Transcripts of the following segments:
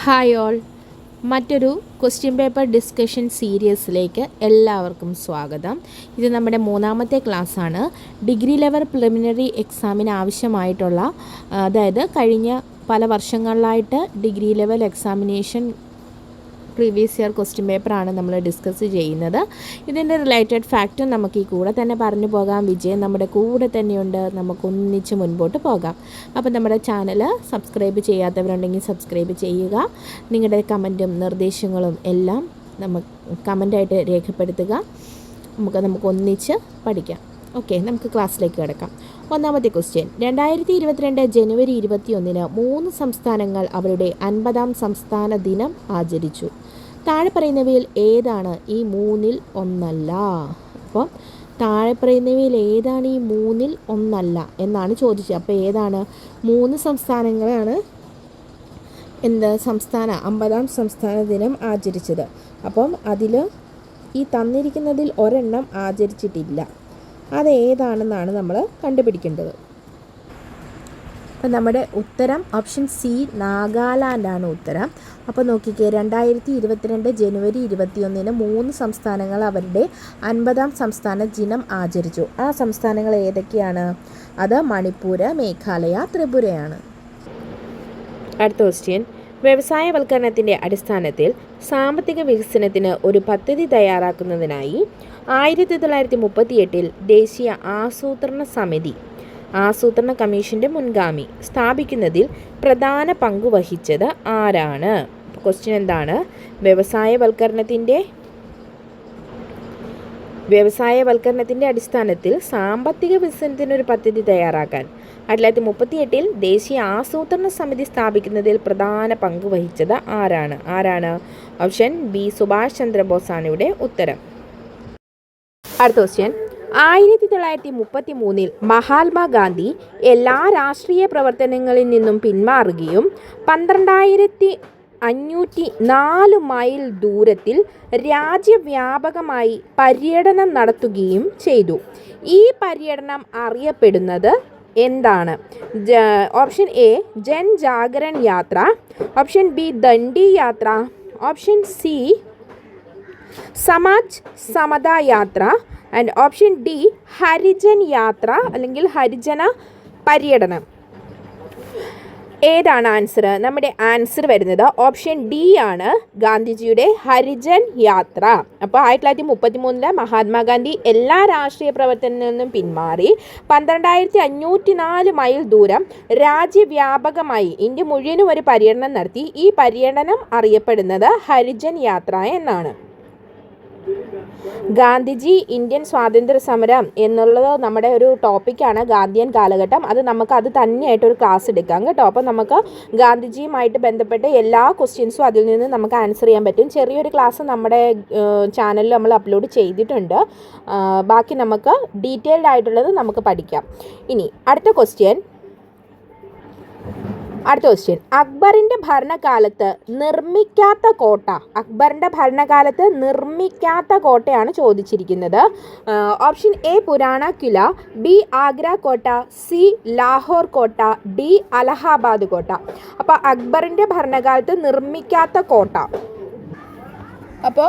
Hi all, മറ്റൊരു question paper discussion സീരീസിലേക്ക് എല്ലാവർക്കും സ്വാഗതം. ഇത് നമ്മുടെ മൂന്നാമത്തെ ക്ലാസ്സാണ്. ഡിഗ്രി ലെവൽ പ്രിലിമിനറി എക്സാമിന് ആവശ്യമായിട്ടുള്ള, അതായത് കഴിഞ്ഞ പല വർഷങ്ങളിലായിട്ട് degree level examination previous year question പേപ്പറാണ് നമ്മൾ ഡിസ്കസ് ചെയ്യുന്നത്. ഇതിൻ്റെ റിലേറ്റഡ് ഫാക്റ്റും നമുക്ക് ഈ കൂടെ തന്നെ പറഞ്ഞു പോകാം. വിജയം നമ്മുടെ കൂടെ തന്നെയുണ്ട്, നമുക്കൊന്നിച്ച് മുൻപോട്ട് പോകാം. അപ്പോൾ നമ്മുടെ ചാനൽ സബ്സ്ക്രൈബ് ചെയ്യാത്തവരുണ്ടെങ്കിൽ സബ്സ്ക്രൈബ് ചെയ്യുക. നിങ്ങളുടെ കമൻറ്റും നിർദ്ദേശങ്ങളും എല്ലാം കമൻ്റായിട്ട് രേഖപ്പെടുത്തുക. നമുക്കൊന്നിച്ച് പഠിക്കാം. ഓക്കെ, നമുക്ക് ക്ലാസ്സിലേക്ക് കിടക്കാം. ഒന്നാമത്തെ ക്വസ്റ്റ്യൻ, 2022 ജനുവരി 21 3 സംസ്ഥാനങ്ങൾ അവരുടെ 50ാം സംസ്ഥാന ദിനം ആചരിച്ചു. താഴെ പറയുന്നവയിൽ ഏതാണ് ഈ 3-ൽ ഒന്നല്ല? അപ്പോൾ താഴെ പറയുന്നവയിൽ ഏതാണ് ഈ 3-ൽ ഒന്നല്ല എന്നാണ് ചോദിച്ചത്. അപ്പോൾ ഏതാണ്? 3 സംസ്ഥാനങ്ങളാണ് 50ാം സംസ്ഥാന ദിനം ആചരിച്ചത്. അപ്പം അതിൽ ഈ തന്നിരിക്കുന്നതിൽ ഒരെണ്ണം ആചരിച്ചിട്ടില്ല. അത് ഏതാണെന്നാണ് നമ്മൾ കണ്ടുപിടിക്കേണ്ടത്. അപ്പം നമ്മുടെ ഉത്തരം ഓപ്ഷൻ സി, നാഗാലാൻഡാണ് ഉത്തരം. അപ്പോൾ നോക്കിക്കേ, 2022 ജനുവരി 21 3 സംസ്ഥാനങ്ങൾ അവരുടെ 50ാം സംസ്ഥാന ദിനം ആചരിച്ചു. ആ സംസ്ഥാനങ്ങൾ ഏതൊക്കെയാണ്? അത് മണിപ്പൂർ, മേഘാലയ, ത്രിപുരയാണ്. അടുത്ത ക്വസ്റ്റ്യൻ, വ്യവസായവൽക്കരണത്തിൻ്റെ അടിസ്ഥാനത്തിൽ സാമ്പത്തിക വികസനത്തിന് ഒരു പദ്ധതി തയ്യാറാക്കുന്നതിനായി 1938 ദേശീയ ആസൂത്രണ സമിതി, ആസൂത്രണ കമ്മീഷൻ്റെ മുൻഗാമി, സ്ഥാപിക്കുന്നതിൽ പ്രധാന പങ്കുവഹിച്ചത് ആരാണ്? ക്വസ്റ്റ്യൻ എന്താണ്? വ്യവസായവൽക്കരണത്തിൻ്റെ അടിസ്ഥാനത്തിൽ സാമ്പത്തിക വികസനത്തിനൊരു പദ്ധതി തയ്യാറാക്കാൻ 1938 ദേശീയ ആസൂത്രണ സമിതി സ്ഥാപിക്കുന്നതിൽ പ്രധാന പങ്ക് വഹിച്ചത് ആരാണ്? ഓപ്ഷൻ ബി, സുഭാഷ് ചന്ദ്രബോസാണ് ഇവിടെ ഉത്തരം. അടുത്ത ക്വസ്റ്റ്യൻ, 1933 മഹാത്മാഗാന്ധി എല്ലാ രാഷ്ട്രീയ പ്രവർത്തനങ്ങളിൽ നിന്നും പിന്മാറുകയും 12,504 മൈൽ ദൂരത്തിൽ രാജ്യവ്യാപകമായി പര്യടനം നടത്തുകയും ചെയ്തു. ഈ പര്യടനം അറിയപ്പെടുന്നത് എന്താണ്? ഓപ്ഷൻ എ, ജൻ ജാഗരൺ യാത്ര, ഓപ്ഷൻ ബി, ദണ്ഡി യാത്ര, ഓപ്ഷൻ സി, സമാജ് സമതാ യാത്ര, ആൻഡ് ഓപ്ഷൻ ഡി, ഹരിജൻ യാത്ര അല്ലെങ്കിൽ ഹരിജന പര്യടനം. ഏതാണ് ആൻസർ? നമ്മുടെ ആൻസർ വരുന്നത് ഓപ്ഷൻ ഡി ആണ്, ഗാന്ധിജിയുടെ ഹരിജൻ യാത്ര. അപ്പോൾ 1933 മഹാത്മാഗാന്ധി എല്ലാ രാഷ്ട്രീയ പ്രവർത്തനത്തിൽ നിന്നും പിന്മാറി 12,504 മൈൽ ദൂരം രാജ്യവ്യാപകമായി ഇന്ത്യ മുഴുവനും ഒരു പര്യടനം നടത്തി. ഈ പര്യടനം അറിയപ്പെടുന്നത് ഹരിജൻ യാത്ര എന്നാണ്. ഗാന്ധിജി, ഇന്ത്യൻ സ്വാതന്ത്ര്യ സമരം എന്നുള്ളത് നമ്മുടെ ഒരു ടോപ്പിക്കാണ്, ഗാന്ധിയൻ കാലഘട്ടം. അത് തന്നെയായിട്ടൊരു ക്ലാസ് എടുക്കാം കേട്ടോ. അപ്പോൾ നമുക്ക് ഗാന്ധിജിയുമായിട്ട് ബന്ധപ്പെട്ട് എല്ലാ ക്വസ്റ്റ്യൻസും അതിൽ നിന്ന് നമുക്ക് ആൻസർ ചെയ്യാൻ പറ്റും. ചെറിയൊരു ക്ലാസ് നമ്മുടെ ചാനലിൽ നമ്മൾ അപ്ലോഡ് ചെയ്തിട്ടുണ്ട്. ബാക്കി നമുക്ക് ഡീറ്റെയിൽഡ് ആയിട്ടുള്ളത് നമുക്ക് പഠിക്കാം. ഇനി അടുത്ത ക്വസ്റ്റ്യൻ, അക്ബറിൻ്റെ ഭരണകാലത്ത് നിർമ്മിക്കാത്ത കോട്ടയാണ് ചോദിച്ചിരിക്കുന്നത്. ഓപ്ഷൻ എ, പുരാണ കില, ബി, ആഗ്ര കോട്ട, സി, ലാഹോർ കോട്ട, ഡി, അലഹാബാദ് കോട്ട. അപ്പോൾ അക്ബറിൻ്റെ ഭരണകാലത്ത് നിർമ്മിക്കാത്ത കോട്ട. അപ്പോൾ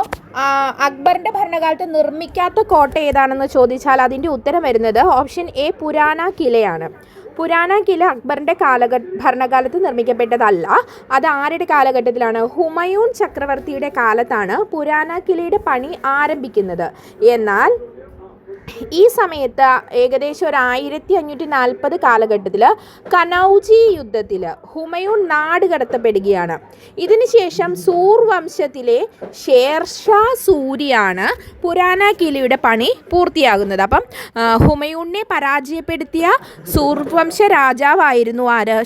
അക്ബറിൻ്റെ ഭരണകാലത്ത് നിർമ്മിക്കാത്ത കോട്ട ഏതാണെന്ന് ചോദിച്ചാൽ അതിൻ്റെ ഉത്തരം വരുന്നത് ഓപ്ഷൻ എ, പുരാണ കിലയാണ്. പുരാണ കില അക്ബറിൻ്റെ ഭരണകാലത്ത് നിർമ്മിക്കപ്പെട്ടതല്ല. അത് ആരുടെ കാലഘട്ടത്തിലാണ്? ഹുമയൂൺ ചക്രവർത്തിയുടെ കാലത്താണ് പുരാണ കിലയുടെ പണി ആരംഭിക്കുന്നത്. എന്നാൽ ഈ സമയത്ത് ഏകദേശം 1540 കാലഘട്ടത്തിൽ കനൗജി യുദ്ധത്തിൽ ഹുമയൂൺ നാട് കടത്തപ്പെടുകയാണ്. ഇതിനുശേഷം സൂർ വംശത്തിലെ ഷേർഷാ സൂരിയാണ് പുരാണ കിലയുടെ പണി പൂർത്തിയാകുന്നത്. അപ്പം ഹുമയൂണിനെ പരാജയപ്പെടുത്തിയ സൂർ വംശ രാജാവായിരുന്നു ആര്?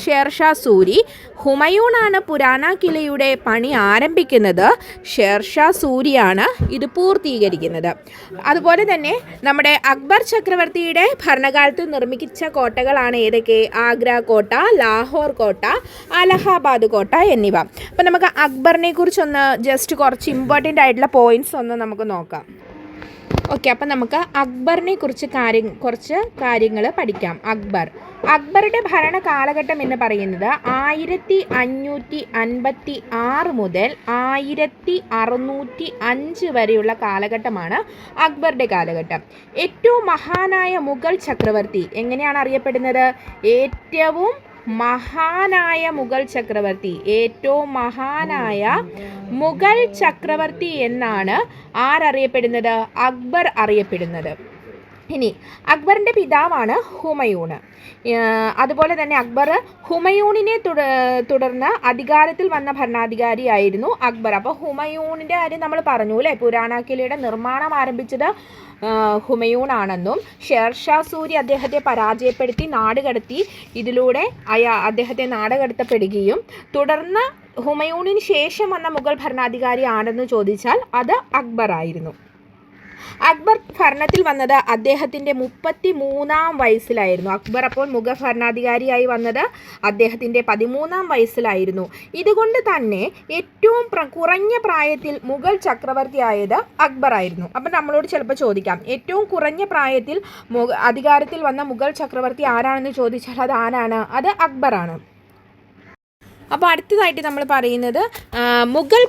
ഷേർഷാ സൂരി. ഹുമയൂണാണ് പുരാണ കിലയുടെ പണി ആരംഭിക്കുന്നത്, ഷേർഷാ സൂരിയാണ് ഇത് പൂർത്തീകരിക്കുന്നത്. അതുപോലെ തന്നെ നമ്മുടെ അക്ബർ ചക്രവർത്തിയുടെ ഭരണകാലത്ത് നിർമ്മിച്ച കോട്ടകളാണ് ഏതൊക്കെ? ആഗ്ര കോട്ട, ലാഹോർ കോട്ട, അലഹാബാദ് കോട്ട എന്നിവ. അപ്പോൾ നമുക്ക് അക്ബറിനെ കുറിച്ചൊന്ന് കുറച്ച് ഇമ്പോർട്ടൻ്റ് ആയിട്ടുള്ള പോയിന്റ്സ് ഒന്ന് നമുക്ക് നോക്കാം. ഓക്കെ, അപ്പം നമുക്ക് അക്ബറിനെ കുറിച്ച് കുറച്ച് കാര്യങ്ങൾ പഠിക്കാം. അക്ബറുടെ ഭരണ കാലഘട്ടം എന്ന് പറയുന്നത് 1556 മുതൽ 1605 വരെയുള്ള കാലഘട്ടമാണ് അക്ബറുടെ കാലഘട്ടം. ഏറ്റവും മഹാനായ മുഗൾ ചക്രവർത്തി എങ്ങനെയാണ് അറിയപ്പെടുന്നത്? ഏറ്റവും മഹാനായ മുഗൾ ചക്രവർത്തി എന്നാണ് ആരറിയപ്പെടുന്നത്? അക്ബർ അറിയപ്പെടുന്നത്. ഇനി അക്ബറിൻ്റെ പിതാവാണ് ഹുമയൂൺ. അതുപോലെ തന്നെ ഹുമയൂണിനെ തുടർന്ന് അധികാരത്തിൽ വന്ന ഭരണാധികാരിയായിരുന്നു അക്ബർ. അപ്പോൾ ഹുമയൂണിൻ്റെ കാര്യം നമ്മൾ പറഞ്ഞു അല്ലേ, പുരാണക്കിളിയുടെ നിർമ്മാണം ആരംഭിച്ചത് ഹുമയൂൺ ആണെന്നും ഷേർഷാ സൂരി അദ്ദേഹത്തെ പരാജയപ്പെടുത്തി നാടുകടത്തി. ഇതിലൂടെ അദ്ദേഹത്തെ നാടുകടത്തപ്പെടുകയും തുടർന്ന് ഹുമയൂണിന് ശേഷം വന്ന മുഗൾ ഭരണാധികാരി ആണെന്ന് ചോദിച്ചാൽ അത് അക്ബർ ആയിരുന്നു. അക്ബർ ഭരണത്തിൽ വന്നത് അദ്ദേഹത്തിൻ്റെ 33-ാം വയസ്സിലായിരുന്നു. അക്ബർ അപ്പോൾ മുഗൾ ഭരണാധികാരിയായി വന്നത് അദ്ദേഹത്തിൻ്റെ 13-ാം വയസ്സിലായിരുന്നു. ഇതുകൊണ്ട് തന്നെ ഏറ്റവും കുറഞ്ഞ പ്രായത്തിൽ മുഗൾ ചക്രവർത്തിയായത് അക്ബർ ആയിരുന്നു. അപ്പം നമ്മളോട് ചിലപ്പോൾ ചോദിക്കാം, ഏറ്റവും കുറഞ്ഞ പ്രായത്തിൽ അധികാരത്തിൽ വന്ന മുഗൾ ചക്രവർത്തി ആരാണെന്ന് ചോദിച്ചാൽ അത് ആരാണ്? അത് അക്ബറാണ്. അപ്പോൾ അടുത്തതായിട്ട് നമ്മൾ പറയുന്നത് മുഗൾ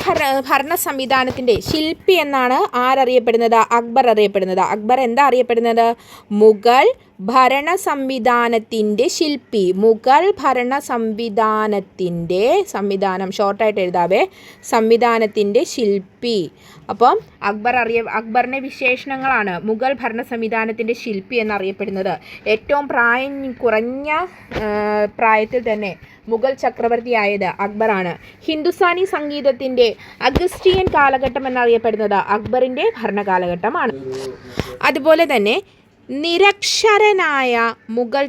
ഭരണ സംവിധാനത്തിൻ്റെ ശില്പി എന്നാണ് ആരറിയപ്പെടുന്നത്? അക്ബർ അറിയപ്പെടുന്നത്. അക്ബർ എന്താ അറിയപ്പെടുന്നത്? മുഗൾ ഭരണ സംവിധാനത്തിൻ്റെ ശില്പി. മുഗൾ ഭരണ സംവിധാനം ഷോർട്ടായിട്ട് എഴുതാവേ, സംവിധാനത്തിൻ്റെ ശില്പി. അപ്പം അക്ബറിൻ്റെ വിശേഷണങ്ങളാണ് മുഗൾ ഭരണ സംവിധാനത്തിൻ്റെ ശില്പി എന്നറിയപ്പെടുന്നത്. ഏറ്റവും പ്രായം കുറഞ്ഞ പ്രായത്തിൽ തന്നെ മുഗൾ ചക്രവർത്തിയായത് അക്ബറാണ്. ഹിന്ദുസ്ഥാനി സംഗീതത്തിൻ്റെ അഗസ്റ്റിയൻ കാലഘട്ടം എന്നറിയപ്പെടുന്നത് അക്ബറിൻ്റെ ഭരണകാലഘട്ടമാണ്. അതുപോലെ തന്നെ നിരക്ഷരനായ മുഗൾ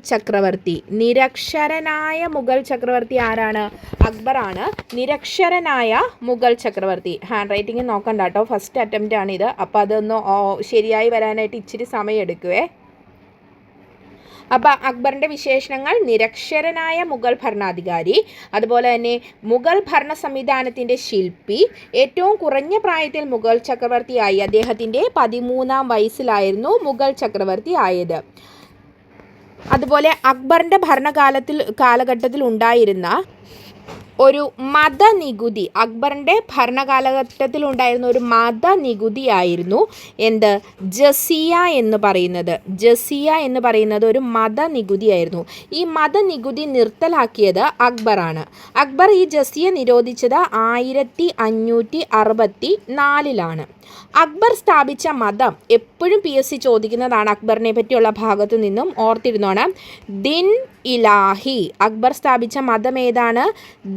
ചക്രവർത്തി ആരാണ്? അക്ബറാണ് നിരക്ഷരനായ മുഗൾ ചക്രവർത്തി. ഹാൻഡ് റൈറ്റിംഗ് നോക്കണ്ട കേട്ടോ, ഫസ്റ്റ് അറ്റംപ്റ്റ് ആണിത്. അപ്പോൾ അതൊന്ന് ശരിയായി വരാനായിട്ട് ഇച്ചിരി സമയം എടുക്കുവേ. അപ്പോൾ അക്ബറിൻ്റെ വിശേഷണങ്ങൾ: നിരക്ഷരനായ മുഗൾ ഭരണാധികാരി, അതുപോലെ തന്നെ മുഗൾ ഭരണ സംവിധാനത്തിൻ്റെ ശില്പി, ഏറ്റവും കുറഞ്ഞ പ്രായത്തിൽ മുഗൾ ചക്രവർത്തിയായി. അദ്ദേഹത്തിൻ്റെ 13-ാം വയസ്സിലായിരുന്നു മുഗൾ ചക്രവർത്തി ആയത്. അതുപോലെ അക്ബറിൻ്റെ കാലഘട്ടത്തിൽ ഉണ്ടായിരുന്ന ഒരു മതനികുതി, അക്ബറിൻ്റെ ഭരണകാലഘട്ടത്തിൽ ഉണ്ടായിരുന്ന ഒരു മതനികുതിയായിരുന്നു എന്ത്? ജസിയ എന്ന് പറയുന്നത് ഒരു മതനികുതിയായിരുന്നു. ഈ മതനികുതി നിർത്തലാക്കിയത് അക്ബറാണ്. അക്ബർ ഈ ജസിയ നിരോധിച്ചത് 1564 അക്ബർ സ്ഥാപിച്ച മതം എപ്പോഴും PSC ചോദിക്കുന്നതാണ്. അക്ബറിനെ പറ്റിയുള്ള ഭാഗത്തു നിന്നും ഓർത്തിരുന്നോണം. ദിൻ ഇലാഹി. അക്ബർ സ്ഥാപിച്ച മതം ഏതാണ്?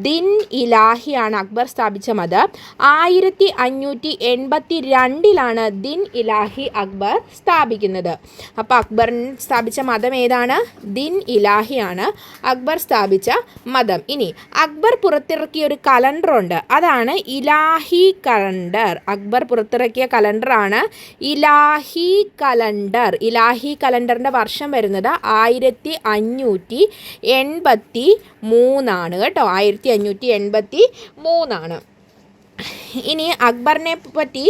ദിൻ ഇലാഹിയാണ് അക്ബർ സ്ഥാപിച്ച മതം. 1582 ദിൻ ഇലാഹി അക്ബർ സ്ഥാപിക്കുന്നത്. അപ്പോൾ അക്ബർ സ്ഥാപിച്ച മതം ഏതാണ്? ദിൻ ഇലാഹിയാണ് അക്ബർ സ്ഥാപിച്ച മതം. ഇനി അക്ബർ പുറത്തിറക്കിയ ഒരു കലണ്ടറുണ്ട്, അതാണ് ഇലാഹി കലണ്ടർ. അക്ബർ പുറത്തിറക്കിയ കലണ്ടറാണ് ഇലാഹി കലണ്ടറിൻ്റെ വർഷം വരുന്നത് 1583 കേട്ടോ. 1583. ഇനി അക്ബറിനെ പറ്റി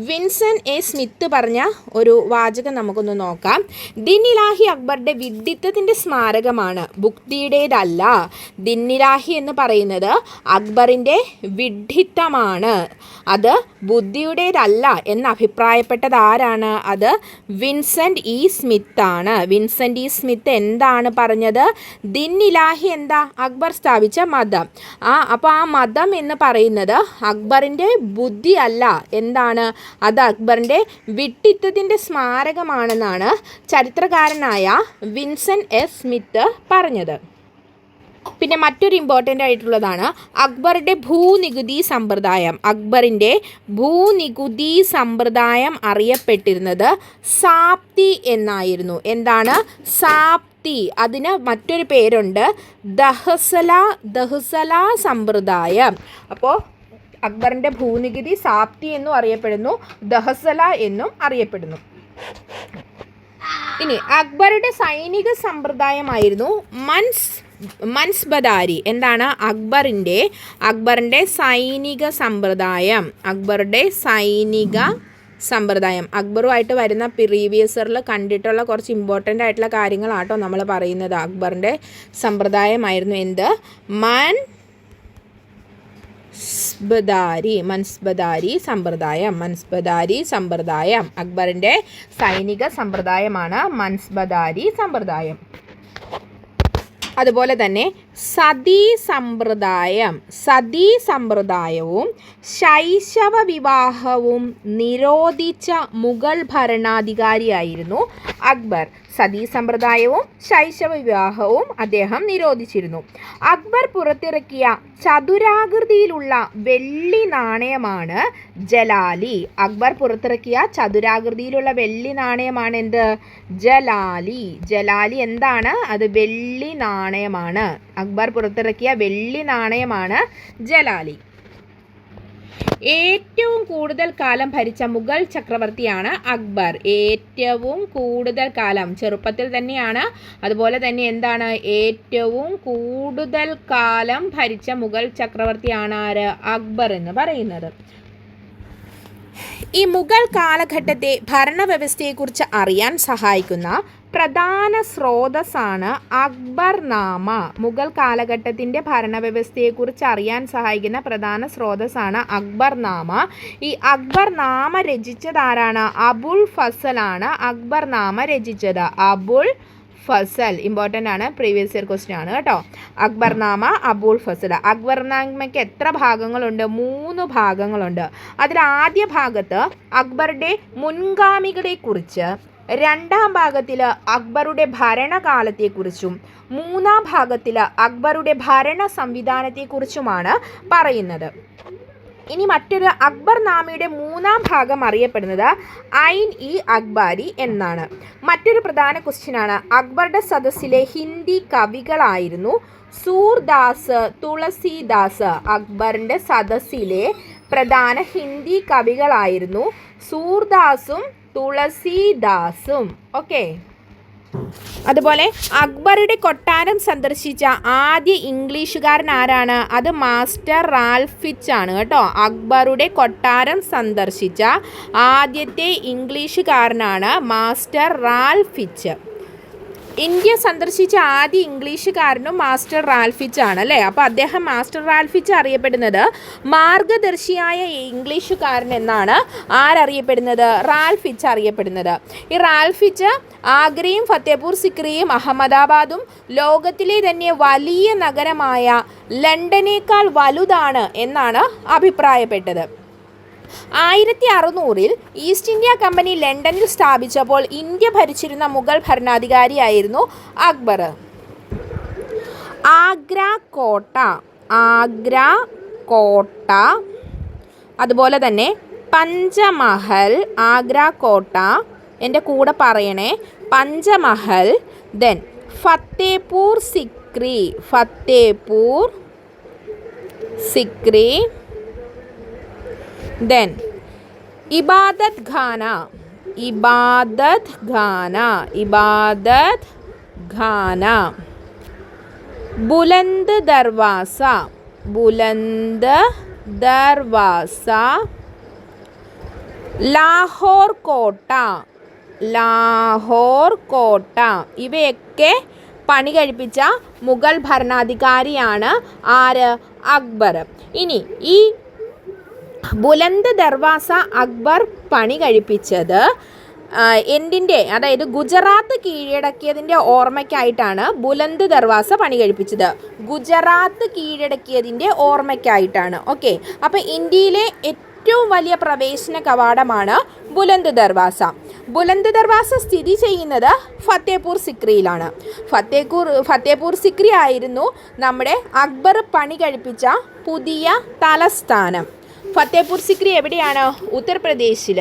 വിൻസെൻ്റ് എ സ്മിത്ത് പറഞ്ഞ ഒരു വാചകം നമുക്കൊന്ന് നോക്കാം. ദിൻ ഇലാഹി അക്ബറുടെ വിഡ്ഢിത്തത്തിൻ്റെ സ്മാരകമാണ്, ബുദ്ധിയുടേതല്ല. ദിൻ ഇലാഹി എന്ന് പറയുന്നത് അക്ബറിൻ്റെ വിഡ്ഢിത്തമാണ്, അത് ബുദ്ധിയുടേതല്ല എന്ന് അഭിപ്രായപ്പെട്ടത് ആരാണ്? അത് വിൻസെൻ്റ് ഇ സ്മിത്താണ്. വിൻസെൻ്റ് ഇ സ്മിത്ത് എന്താണ് പറഞ്ഞത്? ദിൻ ഇലാഹി എന്താ? അക്ബർ സ്ഥാപിച്ച മതം. അപ്പോൾ ആ മതം എന്ന് പറയുന്നത് അക്ബറിൻ്റെ ബുദ്ധി അല്ല, എന്താണ്? അത് അക്ബറിൻ്റെ വിഡ്ഢിത്തത്തിൻ്റെ സ്മാരകമാണെന്നാണ് ചരിത്രകാരനായ വിൻസെൻ്റ് എസ് സ്മിത്ത് പറഞ്ഞത്. പിന്നെ മറ്റൊരു ഇമ്പോർട്ടൻ്റ് ആയിട്ടുള്ളതാണ് അക്ബറുടെ ഭൂനികുതി സമ്പ്രദായം. അക്ബറിൻ്റെ ഭൂനികുതി സമ്പ്രദായം അറിയപ്പെട്ടിരുന്നത് സാപ്തി എന്നായിരുന്നു. എന്താണ്? സാപ്തി. അതിന് മറ്റൊരു പേരുണ്ട്, ദഹ്സല സമ്പ്രദായം. അപ്പോൾ അക്ബറിൻ്റെ ഭൂനികുതി സാപ്തി എന്നും അറിയപ്പെടുന്നു, ദഹ്സല എന്നും അറിയപ്പെടുന്നു. ഇനി അക്ബറുടെ സൈനിക സമ്പ്രദായമായിരുന്നു മൻസ്ബദാരി. എന്താണ്? അക്ബറിൻ്റെ സൈനിക സമ്പ്രദായം. അക്ബറുടെ സൈനിക സമ്പ്രദായം. അക്ബറുമായിട്ട് വരുന്ന പ്രീവിയസറിൽ കണ്ടിട്ടുള്ള കുറച്ച് ഇമ്പോർട്ടൻ്റ് ആയിട്ടുള്ള കാര്യങ്ങളാട്ടോ നമ്മൾ പറയുന്നത്. അക്ബറിൻ്റെ സമ്പ്രദായമായിരുന്നു എന്ത്? മൻസ്ബദാരി സമ്പ്രദായം. അക്ബറിൻ്റെ സൈനിക സമ്പ്രദായമാണ് മൻസ്ബദാരി സമ്പ്രദായം. അതുപോലെ തന്നെ സതീ സമ്പ്രദായവും ശൈശവ വിവാഹവും നിരോധിച്ച മുഗൾ ഭരണാധികാരിയായിരുന്നു അക്ബർ. സതീ സമ്പ്രദായവും ശൈശവ വിവാഹവും അദ്ദേഹം നിരോധിച്ചിരുന്നു. അക്ബർ പുറത്തിറക്കിയ ചതുരാകൃതിയിലുള്ള വെള്ളി നാണയമാണ് ജലാലി. അക്ബർ പുറത്തിറക്കിയ ചതുരാകൃതിയിലുള്ള വെള്ളി നാണയമാണ് എന്ത്? ജലാലി. ജലാലി എന്താണ്? അത് വെള്ളി നാണയമാണ്. അക്ബർ പുറത്തിറക്കിയ വെള്ളി നാണയമാണ് ജലാലി. ഏറ്റവും കൂടുതൽ കാലം ഭരിച്ച മുഗൾ ചക്രവർത്തിയാണ് അക്ബർ. ഏറ്റവും കൂടുതൽ കാലം, ചെറുപ്പത്തിൽ തന്നെയാണ്. അതുപോലെ തന്നെ എന്താണ്? ഏറ്റവും കൂടുതൽ കാലം ഭരിച്ച മുഗൾ ചക്രവർത്തിയാണ് ആര്? അക്ബർ എന്ന് പറയുന്നത്. ഈ മുഗൾ കാലഘട്ടത്തെ ഭരണവ്യവസ്ഥയെക്കുറിച്ച് അറിയാൻ സഹായിക്കുന്ന പ്രധാന സ്രോതസ്സാണ് അക്ബർനാമ. മുഗൾ കാലഘട്ടത്തിൻ്റെ ഭരണവ്യവസ്ഥയെക്കുറിച്ച് അറിയാൻ സഹായിക്കുന്ന പ്രധാന സ്രോതസ്സാണ് അക്ബർനാമ. ഈ അക്ബർനാമ രചിച്ചതാരാണ്? അബുൾ ഫസലാണ് അക്ബർനാമ രചിച്ചത്. അബുൾ ഫസൽ ഇമ്പോർട്ടൻ്റ് ആണ്, പ്രീവിയസ് ഇയർ ക്വസ്റ്റ്യൻ ആണ് കേട്ടോ. അക്ബർനാമ അബുൾ ഫസൽ. അക്ബർനാമയ്ക്ക് എത്ര ഭാഗങ്ങളുണ്ട്? 3 ഭാഗങ്ങളുണ്ട്. അതിൽ ആദ്യ ഭാഗത്ത് അക്ബറുടെ മുൻഗാമികളെക്കുറിച്ച്, രണ്ടാം ഭാഗത്തിൽ അക്ബറുടെ ഭരണകാലത്തെക്കുറിച്ചും, മൂന്നാം ഭാഗത്തിൽ അക്ബറുടെ ഭരണ സംവിധാനത്തെക്കുറിച്ചുമാണ് പറയുന്നത്. ഇനി മറ്റൊരു അക്ബർനാമയുടെ 3-ാം ഭാഗം അറിയപ്പെടുന്നത് ഐൻ ഇ അക്ബാരി എന്നാണ്. മറ്റൊരു പ്രധാന ക്വസ്റ്റ്യനാണ്, അക്ബറുടെ സദസ്സിലെ ഹിന്ദി കവികളായിരുന്നു സൂർദാസ്, തുളസീദാസ്. അക്ബറിൻ്റെ സദസ്സിലെ പ്രധാന ഹിന്ദി കവികളായിരുന്നു സൂർദാസും തുളസീദാസും. ഓക്കെ. അതുപോലെ അക്ബറുടെ കൊട്ടാരം സന്ദർശിച്ച ആദ്യ ഇംഗ്ലീഷുകാരൻ ആരാണ്? അത് മാസ്റ്റർ റാൽഫ് ഫിച്ച് ആണ് കേട്ടോ. അക്ബറുടെ കൊട്ടാരം സന്ദർശിച്ച ആദ്യത്തെ ഇംഗ്ലീഷുകാരനാണ് മാസ്റ്റർ റാൽഫ് ഫിച്ച്. ഇന്ത്യ സന്ദർശിച്ച ആദ്യ ഇംഗ്ലീഷുകാരനും മാസ്റ്റർ റാൽഫ് ഫിച്ച് ആണ് അല്ലേ. അപ്പോൾ അദ്ദേഹം മാസ്റ്റർ റാൽഫ് ഫിച്ച് അറിയപ്പെടുന്നത് മാർഗദർശിയായ ഇംഗ്ലീഷുകാരൻ എന്നാണ് ആരറിയപ്പെടുന്നത്? റാൽഫ് ഫിച്ച് അറിയപ്പെടുന്നത്. ഈ റാൽഫ് ഫിച്ച് ആഗ്രയും ഫത്തേപൂർ സിക്രിയും അഹമ്മദാബാദും ലോകത്തിലെ തന്നെ വലിയ നഗരമായ ലണ്ടനേക്കാൾ വലുതാണ് എന്നാണ് അഭിപ്രായപ്പെട്ടത്. 1600-ൽ ഈസ്റ്റ് ഇന്ത്യ കമ്പനി ലണ്ടനിൽ സ്ഥാപിച്ചപ്പോൾ ഇന്ത്യ ഭരിച്ചിരുന്ന മുഗൾ ഭരണാധികാരിയായിരുന്നു അക്ബർ. ആഗ്ര കോട്ട, അതുപോലെ തന്നെ പഞ്ചമഹൽ, ആഗ്ര കോട്ട, എൻ്റെ കൂടെ പറയണേ, പഞ്ചമഹൽ, ദെൻ ഫത്തേപൂർ സിക്രി, then ഇബാദത് ഖാന, ബുലന്ദ് ദർവാസ, ലാഹോർ കോട്ട, ഇവയൊക്കെ പണി കഴിപ്പിച്ച മുഗൾ ഭരണാധികാരിയാണ് ആര്? അക്ബർ. ഇനി ഈ ബുലന്ദ് ദർവാസ അക്ബർ പണി കഴിപ്പിച്ചത് എന്തിൻ്റെ, അതായത് ഗുജറാത്ത് കീഴടക്കിയതിൻ്റെ ഓർമ്മയ്ക്കായിട്ടാണ് ബുലന്ദ് ദർവാസ പണി കഴിപ്പിച്ചത്. ഗുജറാത്ത് കീഴടക്കിയതിൻ്റെ ഓർമ്മയ്ക്കായിട്ടാണ്. ഓക്കെ. അപ്പോൾ ഇന്ത്യയിലെ ഏറ്റവും വലിയ പ്രവേശന കവാടമാണ് ബുലന്ദ് ദർവാസ. ബുലന്ദ് ദർവാസ സ്ഥിതി ചെയ്യുന്നത് ഫത്തേപൂർ സിക്രിയിലാണ്. ഫത്തേപൂർ സിക്രി ആയിരുന്നു നമ്മുടെ അക്ബർ പണി കഴിപ്പിച്ച പുതിയ തലസ്ഥാനം. ഫത്തേപൂർ സിക്രി എവിടെയാണ്? ഉത്തർപ്രദേശിൽ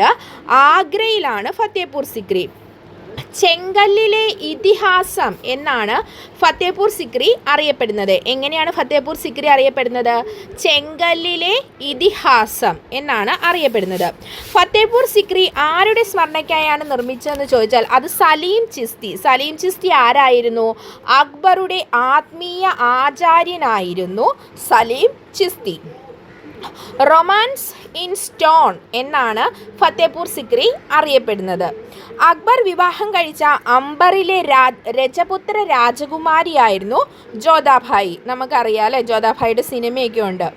ആഗ്രയിലാണ് ഫത്തേപൂർ സിക്രി. ചെങ്കല്ലിലെ ഇതിഹാസം എന്നാണ് ഫത്തേപൂർ സിക്രി അറിയപ്പെടുന്നത്. എങ്ങനെയാണ് ഫത്തേപൂർ സിക്രി അറിയപ്പെടുന്നത്? ചെങ്കല്ലിലെ ഇതിഹാസം എന്നാണ് അറിയപ്പെടുന്നത്. ഫത്തേപൂർ സിക്രി ആരുടെ സ്മരണയ്ക്കായാണ് നിർമ്മിച്ചതെന്ന് ചോദിച്ചാൽ അത് സലീം ചിസ്തി ആരായിരുന്നു? അക്ബറുടെ ആത്മീയ ആചാര്യനായിരുന്നു Salim Chishti. Romance in stone എന്നാണ് ഫത്തേപൂർ സിക്രി അറിയപ്പെടുന്നത്. അക്ബർ വിവാഹം കഴിച്ച അംബറിലെ രജപുത്ര രാജകുമാരിയായിരുന്നു ജോധാഭായി. നമുക്കറിയാം അല്ലേ, ജോധാഭായിയുടെ സിനിമയൊക്കെ ഉണ്ട്.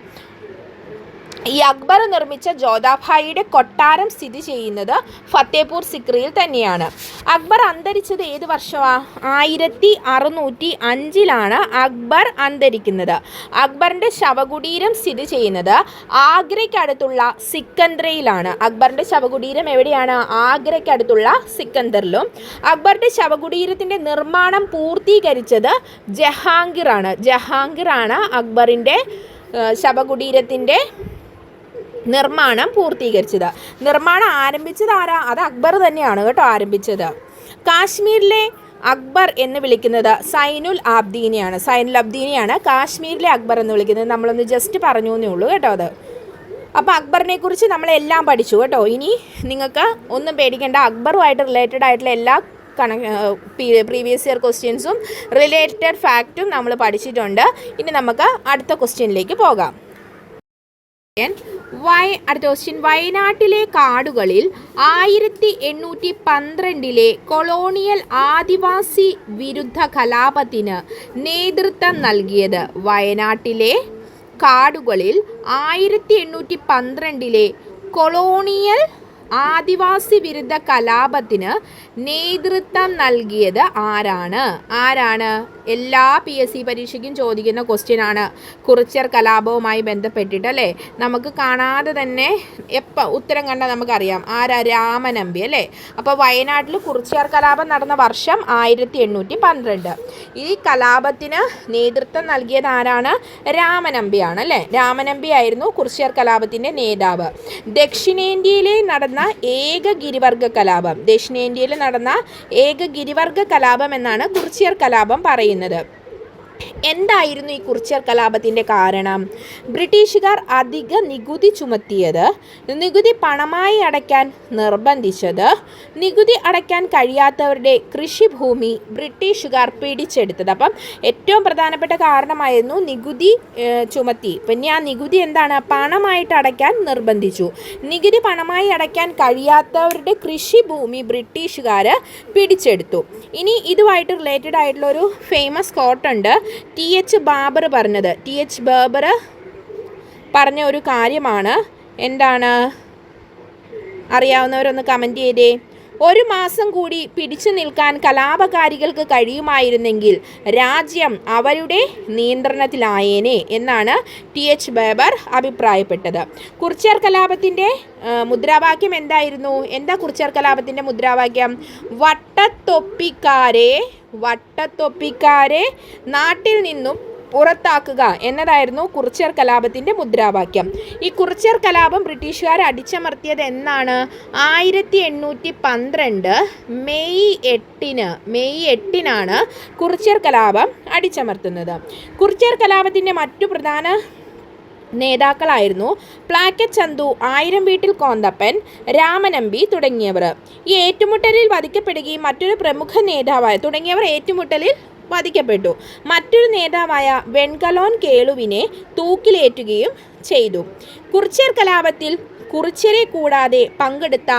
ഈ അക്ബർ നിർമ്മിച്ച ജോധാഭായിയുടെ കൊട്ടാരം സ്ഥിതി ചെയ്യുന്നത് ഫത്തേപൂർ സിക്രിയിൽ തന്നെയാണ്. അക്ബർ അന്തരിച്ചത് ഏത് വർഷമാണ്? 1605 അക്ബർ അന്തരിക്കുന്നത്. അക്ബറിൻ്റെ ശവകുടീരം സ്ഥിതി ചെയ്യുന്നത് ആഗ്രയ്ക്കടുത്തുള്ള സിക്കന്ദരയിലാണ്. അക്ബറിൻ്റെ ശവകുടീരം എവിടെയാണ്? ആഗ്രയ്ക്കടുത്തുള്ള സിക്കന്ദറിലും. അക്ബറിൻ്റെ ശവകുടീരത്തിൻ്റെ നിർമ്മാണം പൂർത്തീകരിച്ചത് ജഹാംഗീറാണ് അക്ബറിൻ്റെ ശവകുടീരത്തിൻ്റെ നിർമ്മാണം പൂർത്തീകരിച്ചത്. നിർമ്മാണം ആരംഭിച്ചത് ആരാ? അത് അക്ബർ തന്നെയാണ് കേട്ടോ ആരംഭിച്ചത്. കാശ്മീരിലെ അക്ബർ എന്ന് വിളിക്കുന്നത് സൈനുൽ ആബ്ദീനെയാണ് കാശ്മീരിലെ അക്ബർ എന്ന് വിളിക്കുന്നത്. നമ്മളൊന്ന് ജസ്റ്റ് പറഞ്ഞു എന്നേ ഉള്ളൂ കേട്ടോ അത്. അപ്പോൾ അക്ബറിനെ കുറിച്ച് നമ്മളെല്ലാം പഠിച്ചു കേട്ടോ. ഇനി നിങ്ങൾക്ക് ഒന്നും പേടിക്കേണ്ട, അക്ബറുമായിട്ട് റിലേറ്റഡ് ആയിട്ടുള്ള എല്ലാ പ്രീവിയസ് ഇയർ ക്വസ്റ്റ്യൻസും റിലേറ്റഡ് ഫാക്റ്റും നമ്മൾ പഠിച്ചിട്ടുണ്ട്. ഇനി നമുക്ക് അടുത്ത ക്വസ്റ്റ്യനിലേക്ക് പോകാം. അടുത്ത ക്വസ്റ്റ്യൻ, വയനാട്ടിലെ കാടുകളിൽ 1812 കൊളോണിയൽ ആദിവാസി വിരുദ്ധ കലാപത്തിന് നേതൃത്വം നൽകിയത്. വയനാട്ടിലെ കാടുകളിൽ 1812 കൊളോണിയൽ ആദിവാസി വിരുദ്ധ കലാപത്തിന് നേതൃത്വം നൽകിയത് ആരാണ്? എല്ലാ PSC പരീക്ഷയ്ക്കും ചോദിക്കുന്ന ക്വസ്റ്റ്യനാണ്. കുറിച്യർ കലാപവുമായി ബന്ധപ്പെട്ടിട്ട് അല്ലേ, നമുക്ക് കാണാതെ തന്നെ ഉത്തരം കണ്ടാൽ നമുക്കറിയാം. രാമനമ്പി അല്ലേ. അപ്പോൾ വയനാട്ടിൽ കുറിച്യർ കലാപം നടന്ന വർഷം 1812. ഈ കലാപത്തിന് നേതൃത്വം നൽകിയത് ആരാണ്? രാമനമ്പിയാണ് അല്ലേ. രാമനമ്പി ആയിരുന്നു കുറിച്യർ കലാപത്തിൻ്റെ നേതാവ്. ദക്ഷിണേന്ത്യയിലെ നടന്ന ഏക ഗിരിവർഗ കലാപം എന്നാണ് കുറിച്യർ കലാപം പറയുന്നത്. എന്തായിരുന്നു ഈ കുറിച്യർ കലാപത്തിൻ്റെ കാരണം? ബ്രിട്ടീഷുകാർ അധിക നികുതി ചുമത്തിയത്, നികുതി പണമായി അടയ്ക്കാൻ നിർബന്ധിച്ചത്, നികുതി അടയ്ക്കാൻ കഴിയാത്തവരുടെ കൃഷിഭൂമി ബ്രിട്ടീഷുകാർ പിടിച്ചെടുത്തത്. അപ്പം ഏറ്റവും പ്രധാനപ്പെട്ട കാരണമായിരുന്നു നികുതി ചുമത്തി. പിന്നെ ആ നികുതി എന്താണ്? പണമായിട്ട് അടയ്ക്കാൻ നിർബന്ധിച്ചു. നികുതി പണമായി അടയ്ക്കാൻ കഴിയാത്തവരുടെ കൃഷിഭൂമി ബ്രിട്ടീഷുകാർ പിടിച്ചെടുത്തു. ഇനി ഇതുമായിട്ട് റിലേറ്റഡ് ആയിട്ടുള്ള ഒരു ഫേമസ് കോട്ടുണ്ട് TH ബാബർ പറഞ്ഞത്. TH ബാബർ പറഞ്ഞ ഒരു കാര്യമാണ്. എന്താണ്? അറിയാവുന്നവരൊന്ന് കമൻറ്റ് ചെയ്തേ. ഒരു മാസം കൂടി പിടിച്ചു നിൽക്കാൻ കലാപകാരികൾക്ക് കഴിയുമായിരുന്നെങ്കിൽ രാജ്യം അവരുടെ നിയന്ത്രണത്തിലായേനെ എന്നാണ് TH ബാബർ അഭിപ്രായപ്പെട്ടത്. കുറിച്യർ കലാപത്തിൻ്റെ മുദ്രാവാക്യം എന്തായിരുന്നു? എന്താ കുറിച്യർ കലാപത്തിൻ്റെ മുദ്രാവാക്യം? വട്ടത്തൊപ്പിക്കാരെ നാട്ടിൽ നിന്നും പുറത്താക്കുക എന്നതായിരുന്നു കുറിച്യർ കലാപത്തിൻ്റെ മുദ്രാവാക്യം. ഈ കുറിച്യർ കലാപം ബ്രിട്ടീഷുകാർ അടിച്ചമർത്തിയത് എന്നാണ്? 1812 മെയ് 8 കുറിച്യർ കലാപം അടിച്ചമർത്തുന്നത്. കുറിച്യർ കലാപത്തിൻ്റെ മറ്റു പ്രധാന നേതാക്കളായിരുന്നു പ്ലാക്കറ്റ് ചന്തു, ആയിരം വീട്ടിൽ കോന്തപ്പൻ, രാമനമ്പി തുടങ്ങിയവർ. ഈ ഏറ്റുമുട്ടലിൽ വധിക്കപ്പെടുകയും മറ്റൊരു പ്രമുഖ നേതാവായ തുടങ്ങിയവർ ഏറ്റുമുട്ടലിൽ വധിക്കപ്പെട്ടു. മറ്റൊരു നേതാവായ വെൺകലോൻ കേളുവിനെ തൂക്കിലേറ്റുകയും ചെയ്തു. കുറിച്യർ കലാപത്തിൽ കുറിച്യരെ കൂടാതെ പങ്കെടുത്ത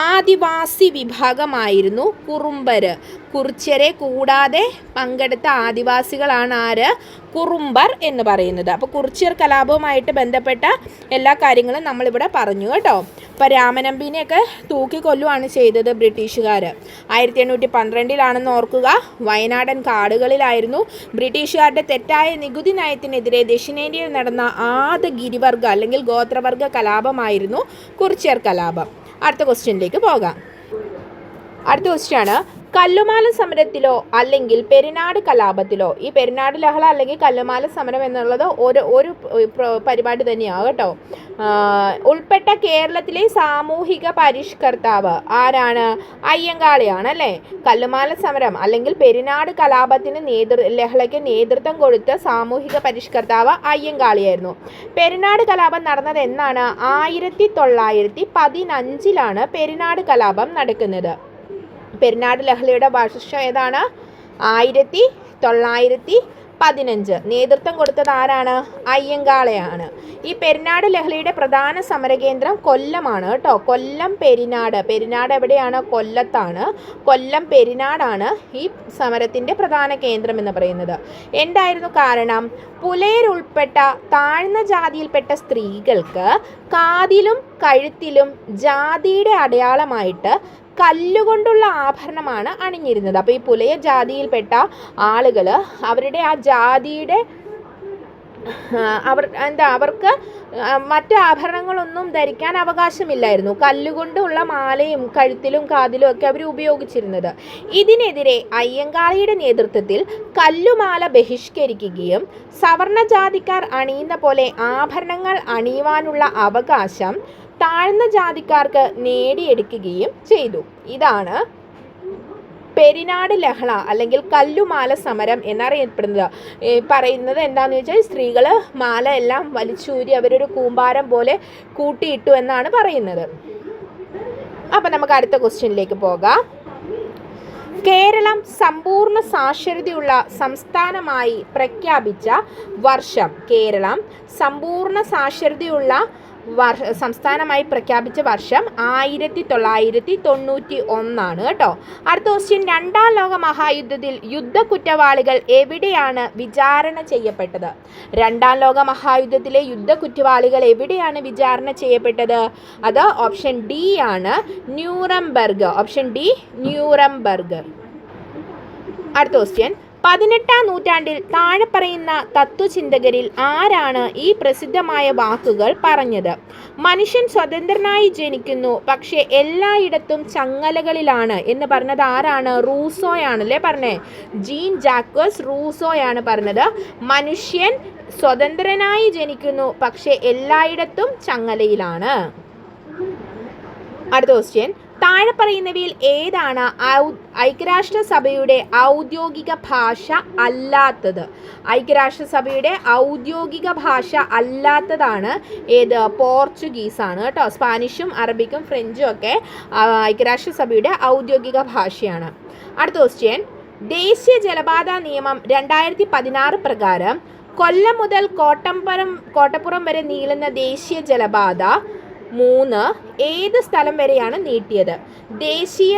ആദിവാസി വിഭാഗമായിരുന്നു കുറുമ്പർ. കുറിച്യരെ കൂടാതെ പങ്കെടുത്ത ആദിവാസികളാണ് ആര്? കുറുമ്പർ എന്ന് പറയുന്നത്. അപ്പോൾ കുറിച്യർ കലാപവുമായിട്ട് ബന്ധപ്പെട്ട എല്ലാ കാര്യങ്ങളും നമ്മളിവിടെ പറഞ്ഞു കേട്ടോ. അപ്പോൾ രാമനമ്പിനെയൊക്കെ തൂക്കിക്കൊല്ലുകയാണ് ചെയ്തത് ബ്രിട്ടീഷുകാർ. 1812 ഓർക്കുക. വയനാടൻ കാടുകളിലായിരുന്നു. ബ്രിട്ടീഷുകാരുടെ തെറ്റായ നികുതി നയത്തിനെതിരെ ദക്ഷിണേന്ത്യയിൽ നടന്ന ആദ്യ ഗിരിവർഗ അല്ലെങ്കിൽ ഗോത്രവർഗ കലാപമായിരുന്നു കുറിച്യർ കലാപം. അടുത്ത ക്വസ്റ്റ്യനിലേക്ക് പോകാം. അടുത്ത ക്വസ്റ്റ്യാണ്, കല്ലുമാല സമരത്തിലോ അല്ലെങ്കിൽ പെരിനാട് കലാപത്തിലോ, ഈ പെരിനാട് ലഹള അല്ലെങ്കിൽ കല്ലുമാല സമരം എന്നുള്ളത് ഒരു പരിപാടി തന്നെയാണ് കേട്ടോ, ഉൾപ്പെട്ട കേരളത്തിലെ സാമൂഹിക പരിഷ്കർത്താവ് ആരാണ്? അയ്യങ്കാളിയാണ് അല്ലേ. കല്ലുമാല സമരം അല്ലെങ്കിൽ പെരിനാട് കലാപത്തിന് ലഹളയ്ക്ക് നേതൃത്വം കൊടുത്ത സാമൂഹിക പരിഷ്കർത്താവ് അയ്യങ്കാളിയായിരുന്നു. പെരിനാട് കലാപം നടന്നത് എന്നാണ്? 1915 പെരിനാട് കലാപം നടക്കുന്നത്. പെരിനാട് ലഹളയുടെ വർഷം ഏതാണ്? 1915 15. നേതൃത്വം കൊടുത്തത് ആരാണ്? അയ്യങ്കാളയാണ്. ഈ പെരിനാട് ലഹളയുടെ പ്രധാന സമരകേന്ദ്രം കൊല്ലമാണ് കേട്ടോ. കൊല്ലം പെരിനാട്. പെരിനാട് എവിടെയാണ്? കൊല്ലത്താണ്. കൊല്ലം പെരിനാടാണ് ഈ സമരത്തിൻ്റെ പ്രധാന കേന്ദ്രം എന്ന് പറയുന്നത്. എന്തായിരുന്നു കാരണം? പുലയരുൾപ്പെട്ട താഴ്ന്ന ജാതിയിൽപ്പെട്ട സ്ത്രീകൾക്ക് കാതിലും കഴുത്തിലും ജാതിയുടെ അടയാളമായിട്ട് കല്ലുകൊണ്ടുള്ള ആഭരണമാണ് അണിഞ്ഞിരുന്നത്. അപ്പോൾ ഈ പുലയ ജാതിയിൽപ്പെട്ട ആളുകൾ അവരുടെ ആ ജാതിയുടെ അവർക്ക് മറ്റ് ആഭരണങ്ങളൊന്നും ധരിക്കാൻ അവകാശമില്ലായിരുന്നു. കല്ലുകൊണ്ടുള്ള മാലയും കഴുത്തിലും കാതിലും ഒക്കെ അവർ ഉപയോഗിച്ചിരുന്നത്. ഇതിനെതിരെ അയ്യങ്കാളിയുടെ നേതൃത്വത്തിൽ കല്ലുമാല ബഹിഷ്കരിക്കുകയും സവർണജാതിക്കാർ അണിയുന്ന പോലെ ആഭരണങ്ങൾ അണിയുവാനുള്ള അവകാശം താഴ്ന്ന ജാതിക്കാർക്ക് നേടിയെടുക്കുകയും ചെയ്തു. ഇതാണ് പെരിനാട് ലഹള അല്ലെങ്കിൽ കല്ലുമാല സമരം എന്നറിയപ്പെടുന്നത്. പറയുന്നത് എന്താണെന്ന് വെച്ചാൽ സ്ത്രീകൾ മാല എല്ലാം വലിച്ചൂരി അവരൊരു കൂമ്പാരം പോലെ കൂട്ടിയിട്ടു എന്നാണ് പറയുന്നത്. അപ്പം നമുക്ക് അടുത്ത ക്വസ്റ്റ്യനിലേക്ക് പോകാം. കേരളം സമ്പൂർണ്ണ സാക്ഷരതയുള്ള സംസ്ഥാനമായി പ്രഖ്യാപിച്ച വർഷം. കേരളം സമ്പൂർണ്ണ സാക്ഷരതയുള്ള സംസ്ഥാനമായി പ്രഖ്യാപിച്ച വർഷം 1991 കേട്ടോ. അടുത്ത ക്വസ്റ്റ്യൻ, രണ്ടാം ലോക മഹായുദ്ധത്തിൽ യുദ്ധ കുറ്റവാളികൾ എവിടെയാണ് വിചാരണ ചെയ്യപ്പെട്ടത്? രണ്ടാം ലോക മഹായുദ്ധത്തിലെ യുദ്ധ കുറ്റവാളികൾ എവിടെയാണ് വിചാരണ ചെയ്യപ്പെട്ടത്? അത് ഓപ്ഷൻ ഡി ആണ്, ന്യൂറംബർഗ്. Option D, Nuremberg. അടുത്ത ക്വസ്റ്റ്യൻ, 18-ാം നൂറ്റാണ്ടിൽ താഴെ പറയുന്ന തത്വചിന്തകരിൽ ആരാണ് ഈ പ്രസിദ്ധമായ വാക്കുകൾ പറഞ്ഞത്? മനുഷ്യൻ സ്വതന്ത്രനായി ജനിക്കുന്നു, പക്ഷേ എല്ലായിടത്തും ചങ്ങലകളിലാണ് എന്ന് പറഞ്ഞത് ആരാണ്? റൂസോയാണല്ലേ പറഞ്ഞേ. ജീൻ ജാക്വസ് റൂസോയാണ് പറഞ്ഞത് മനുഷ്യൻ സ്വതന്ത്രനായി ജനിക്കുന്നു, പക്ഷേ എല്ലായിടത്തും ചങ്ങലയിലാണ്. അടുത്ത ക്വസ്റ്റ്യൻ, താഴെ പറയുന്നവയിൽ ഏതാണ് ഐക്യരാഷ്ട്രസഭയുടെ ഔദ്യോഗിക ഭാഷ അല്ലാത്തത്? ഐക്യരാഷ്ട്രസഭയുടെ ഔദ്യോഗിക ഭാഷ അല്ലാത്തതാണ് ഏത്? പോർച്ചുഗീസാണ് കേട്ടോ. സ്പാനിഷും അറബിക്കും ഫ്രഞ്ചും ഒക്കെ ഐക്യരാഷ്ട്രസഭയുടെ ഔദ്യോഗിക ഭാഷയാണ്. അടുത്ത ക്വസ്റ്റ്യൻ, ദേശീയ ജലപാത നിയമം 2016 പ്രകാരം കൊല്ലം മുതൽ കോട്ടപ്പുറം വരെ നീളുന്ന ദേശീയ ജലപാത 3 ഏത് സ്ഥലം വരെയാണ് നീട്ടിയത്? ദേശീയ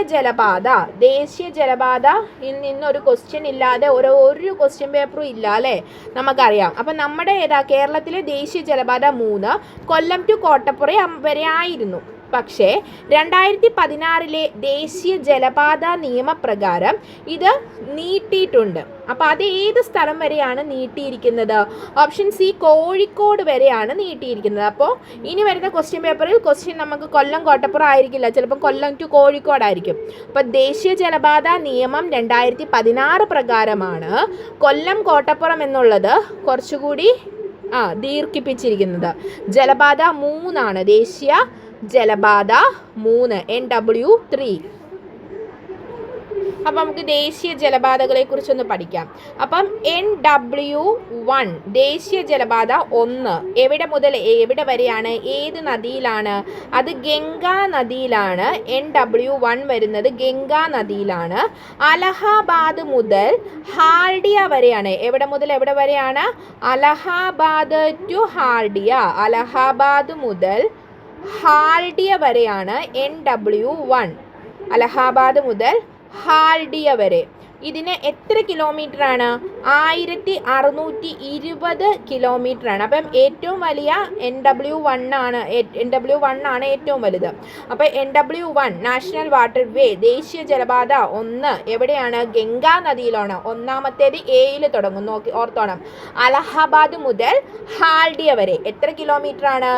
ജലപാതയിൽ നിന്നൊരു ക്വസ്റ്റ്യൻ ഇല്ലാതെ ഒരു ക്വസ്റ്റ്യൻ പേപ്പറും ഇല്ല അല്ലേ, നമുക്കറിയാം. അപ്പം നമ്മുടെ കേരളത്തിലെ ദേശീയ ജലപാത 3 കൊല്ലം ടു കോട്ടപ്പുറം വരെ ആയിരുന്നു. പക്ഷേ 2016 ദേശീയ ജലപാത നിയമപ്രകാരം ഇത് നീട്ടിയിട്ടുണ്ട്. അപ്പോൾ അത് ഏത് സ്ഥലം വരെയാണ് നീട്ടിയിരിക്കുന്നത്? ഓപ്ഷൻ സി, കോഴിക്കോട് വരെയാണ് നീട്ടിയിരിക്കുന്നത്. അപ്പോൾ ഇനി വരുന്ന ക്വസ്റ്റ്യൻ പേപ്പറിൽ ക്വസ്റ്റ്യൻ നമുക്ക് കൊല്ലം കോട്ടപ്പുറം ആയിരിക്കില്ല, ചിലപ്പോൾ കൊല്ലം ടു കോഴിക്കോടായിരിക്കും. അപ്പോൾ ദേശീയ ജലപാത നിയമം 2016 പ്രകാരമാണ് കൊല്ലം കോട്ടപ്പുറം എന്നുള്ളത് കുറച്ചുകൂടി ദീർഘിപ്പിച്ചിരിക്കുന്നത്. ജലപാത 3 ആണ്, ദേശീയ ജലപാത 3 NW3. അപ്പം നമുക്ക് ദേശീയ ജലപാതകളെ കുറിച്ചൊന്ന് പഠിക്കാം. അപ്പം NW1 ദേശീയ ജലപാത 1 എവിടെ മുതൽ എവിടെ വരെയാണ്? ഏത് നദിയിലാണ്? അത് ഗംഗാ നദിയിലാണ്. NW1 വരുന്നത് ഗംഗാ നദിയിലാണ്. അലഹാബാദ് മുതൽ ഹാൽഡിയ വരെയാണ്. എവിടെ മുതൽ എവിടെ വരെയാണ്? അലഹാബാദ് ടു ഹാൽഡിയ. അലഹാബാദ് മുതൽ ഹാൽഡിയ വരെയാണ് NW1. അലഹാബാദ് മുതൽ ഹാൽഡിയ വരെ. ഇതിന് എത്ര കിലോമീറ്ററാണ്? 1620 കിലോമീറ്ററാണ്. അപ്പം ഏറ്റവും വലിയ NW1 ആണ് ഏറ്റവും വലുത്. അപ്പോൾ NW1 നാഷണൽ വാട്ടർ വേ ദേശീയ ജലപാത 1 എവിടെയാണ്? ഗംഗാ നദിയിലാണ്. ഒന്നാമത്തേത് എയിൽ തുടങ്ങും, ഓർത്തോണം. അലഹാബാദ് മുതൽ ഹാൽഡിയ വരെ എത്ര കിലോമീറ്ററാണ്?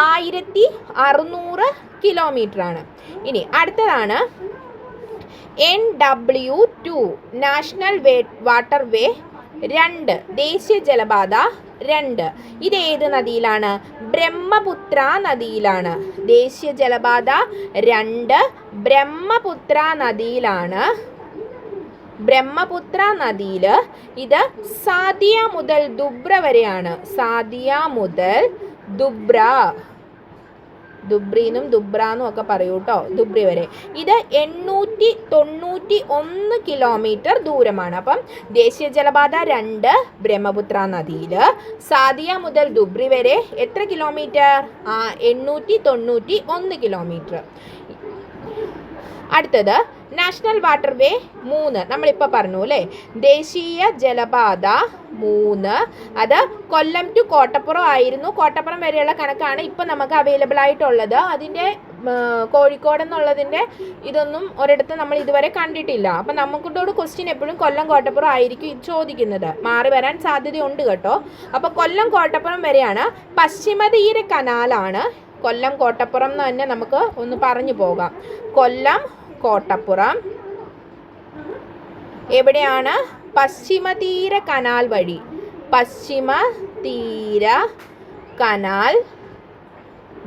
1600 കിലോമീറ്ററാണ്. ഇനി അടുത്തതാണ് NW2 നാഷണൽ വാട്ടർ വേ 2 ദേശീയ ജലപാത 2. ഇത് ഏത് നദിയിലാണ്? ബ്രഹ്മപുത്ര നദിയിലാണ്. ദേശീയ ജലപാത 2 ബ്രഹ്മപുത്ര നദിയിലാണ്. ബ്രഹ്മപുത്ര നദിയിൽ ഇത് സാദിയ മുതൽ ദുബ്ര വരെയാണ്. സാദിയ മുതൽ ദുബ്ര ദുബ്രിന്നും ദുബ്രാന്നും ഒക്കെ പറയൂ കേട്ടോ, ദുബ്രി വരെ. ഇത് 891 കിലോമീറ്റർ ദൂരമാണ്. അപ്പം ദേശീയ ജലപാത 2 ബ്രഹ്മപുത്ര നദിയിൽ സാദിയ മുതൽ ദുബ്രി വരെ എത്ര കിലോമീറ്റർ? 891 കിലോമീറ്റർ. അടുത്തത് നാഷണൽ വാട്ടർവേ 3, നമ്മളിപ്പോൾ പറഞ്ഞു അല്ലേ, ദേശീയ ജലപാത 3, അത് കൊല്ലം ടു കോട്ടപ്പുറം ആയിരുന്നു. കോട്ടപ്പുറം വരെയുള്ള കണക്കാണ് ഇപ്പം നമുക്ക് അവൈലബിൾ ആയിട്ടുള്ളത്. അതിൻ്റെ കോഴിക്കോട് എന്നുള്ളതിൻ്റെ ഇതൊന്നും ഒരിടത്ത് നമ്മൾ ഇതുവരെ കണ്ടിട്ടില്ല. അപ്പം നമുക്കോട് ക്വസ്റ്റ്യൻ എപ്പോഴും കൊല്ലം കോട്ടപ്പുറം ആയിരിക്കും ചോദിക്കുന്നത്, മാറി വരാൻ സാധ്യതയുണ്ട് കേട്ടോ. അപ്പോൾ കൊല്ലം കോട്ടപ്പുറം വരെയാണ്. പശ്ചിമതീര കനാലാണ് കൊല്ലം കോട്ടപ്പുറം എന്ന് തന്നെ നമുക്ക് ഒന്ന് പറഞ്ഞു പോകാം. കൊല്ലം കോട്ടപ്പുറം എവിടെയാണ്? പശ്ചിമതീര കനാൽ വഴി. പശ്ചിമതീര കനാൽ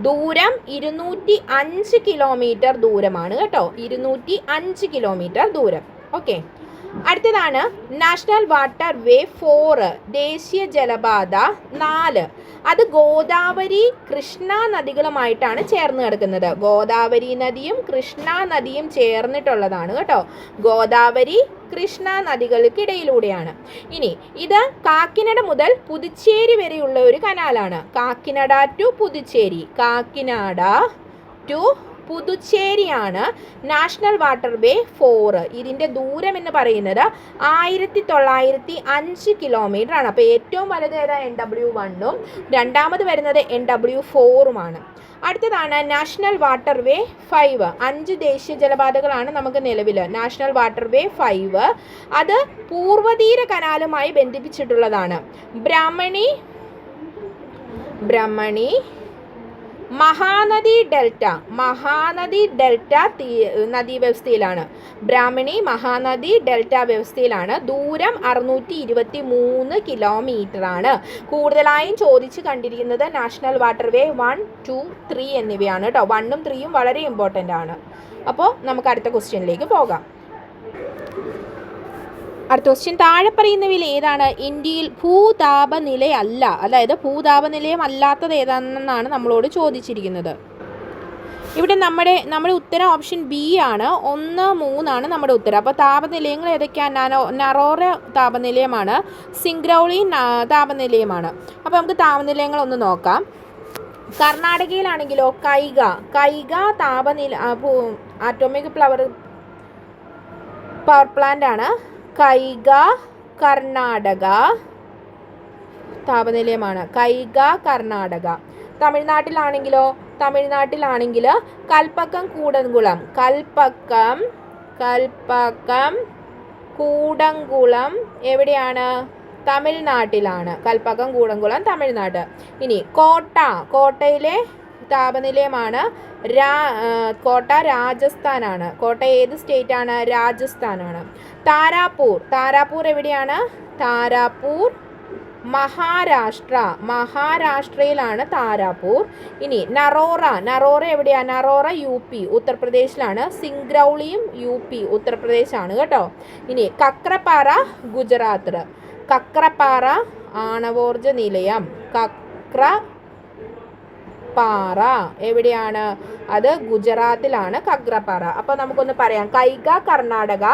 ദൂരം 205 കിലോമീറ്റർ ദൂരമാണ് കേട്ടോ, 205 കിലോമീറ്റർ ദൂരം. ഓക്കെ, അടുത്തതാണ് നാഷണൽ വാട്ടർ വേ 4, ദേശീയ ജലപാത 4. അത് ഗോദാവരി കൃഷ്ണ നദികളുമായിട്ടാണ് ചേർന്ന് കിടക്കുന്നത്. ഗോദാവരി നദിയും കൃഷ്ണ നദിയും ചേർന്നിട്ടുള്ളതാണ് കേട്ടോ. ഗോദാവരി കൃഷ്ണ നദികൾക്കിടയിലൂടെയാണ്. ഇനി ഇത് കാക്കിനഡ മുതൽ പുതുച്ചേരി വരെയുള്ള ഒരു കനാലാണ്. കാക്കിനഡ ടു പുതുച്ചേരി, കാക്കിനാട ടു പുതുച്ചേരിയാണ് നാഷണൽ വാട്ടർ വേ 4. ഇതിൻ്റെ ദൂരം എന്ന് പറയുന്നത് 1905 കിലോമീറ്റർ ആണ്. അപ്പോൾ ഏറ്റവും വലുത് ഏതാ? NW1ഉം രണ്ടാമത് വരുന്നത് NW4ഉമാണ്. അടുത്തതാണ് നാഷണൽ വാട്ടർ വേ 5. 5 ദേശീയ ജലപാതകളാണ് നമുക്ക് നിലവിൽ. നാഷണൽ വാട്ടർ വേ 5 അത് പൂർവതീര കനാലുമായി ബന്ധിപ്പിച്ചിട്ടുള്ളതാണ്. ബ്രാഹ്മണി മഹാനദി ഡെൽറ്റ നദീ വ്യവസ്ഥയിലാണ്. ബ്രാഹ്മണി മഹാനദി ഡെൽറ്റ വ്യവസ്ഥയിലാണ്. ദൂരം 623 കിലോമീറ്റർ ആണ്. കൂടുതലായും ചോദിച്ച് കണ്ടിരിക്കുന്നത് നാഷണൽ വാട്ടർ വേ 1, 2, 3 എന്നിവയാണ് കേട്ടോ. 1ഉം 3ഉം വളരെ ഇമ്പോർട്ടൻ്റ് ആണ്. അപ്പോൾ നമുക്ക് അടുത്ത ക്വസ്റ്റ്യനിലേക്ക് പോകാം. അടുത്ത ക്വസ്റ്റ്യൻ, താഴെ പറയുന്നവയിൽ ഏതാണ് ഇന്ത്യയിൽ ഭൂതാപനിലയല്ല, അതായത് ഭൂതാപനിലയം അല്ലാത്തത് ഏതാണെന്നാണ് നമ്മളോട് ചോദിച്ചിരിക്കുന്നത്. ഇവിടെ നമ്മുടെ ഉത്തരം ഓപ്ഷൻ ബി ആണ്. 1, 3 ആണ് നമ്മുടെ ഉത്തരം. അപ്പോൾ താപനിലയങ്ങൾ ഏതൊക്കെയാണ്? നറോറ താപനിലയമാണ്, സിംഗ്രൗളി താപനിലയമാണ്. അപ്പോൾ നമുക്ക് താപനിലയങ്ങളൊന്ന് നോക്കാം. കർണാടകയിലാണെങ്കിലോ കൈഗ താപനില ആറ്റോമിക് പവർ പ്ലാന്റ് ആണ്. കൈഗ കർണാടക താപനിലയമാണ്. കൈഗ കർണാടക. തമിഴ്നാട്ടിലാണെങ്കിൽ കൽപ്പക്കം കൂടംകുളം എവിടെയാണ്? തമിഴ്നാട്ടിലാണ്. കൽപ്പക്കം കൂടംകുളം തമിഴ്നാട്. ഇനി കോട്ടയിലെ താപനിലയമാണ് കോട്ട രാജസ്ഥാനാണ്. കോട്ട ഏത് സ്റ്റേറ്റ് ആണ്? രാജസ്ഥാനാണ്. താരാപൂർ എവിടെയാണ്? താരാപൂർ മഹാരാഷ്ട്രയിലാണ് താരാപൂർ. ഇനി നറോറ എവിടെയാണ്? നറോറ UP ഉത്തർപ്രദേശിലാണ്. സിംഗ്രൗളിയും UP ഉത്തർപ്രദേശാണ് കേട്ടോ. ഇനി കക്രപ്പാറ ഗുജറാത്ത്. കക്രപ്പാറ ആണവോർജ നിലയം. കക്രപ്പാറ എവിടെയാണ്? അത് ഗുജറാത്തിലാണ് കക്രപ്പാറ. അപ്പോൾ നമുക്കൊന്ന് പറയാം. കൈഗ കർണാടക,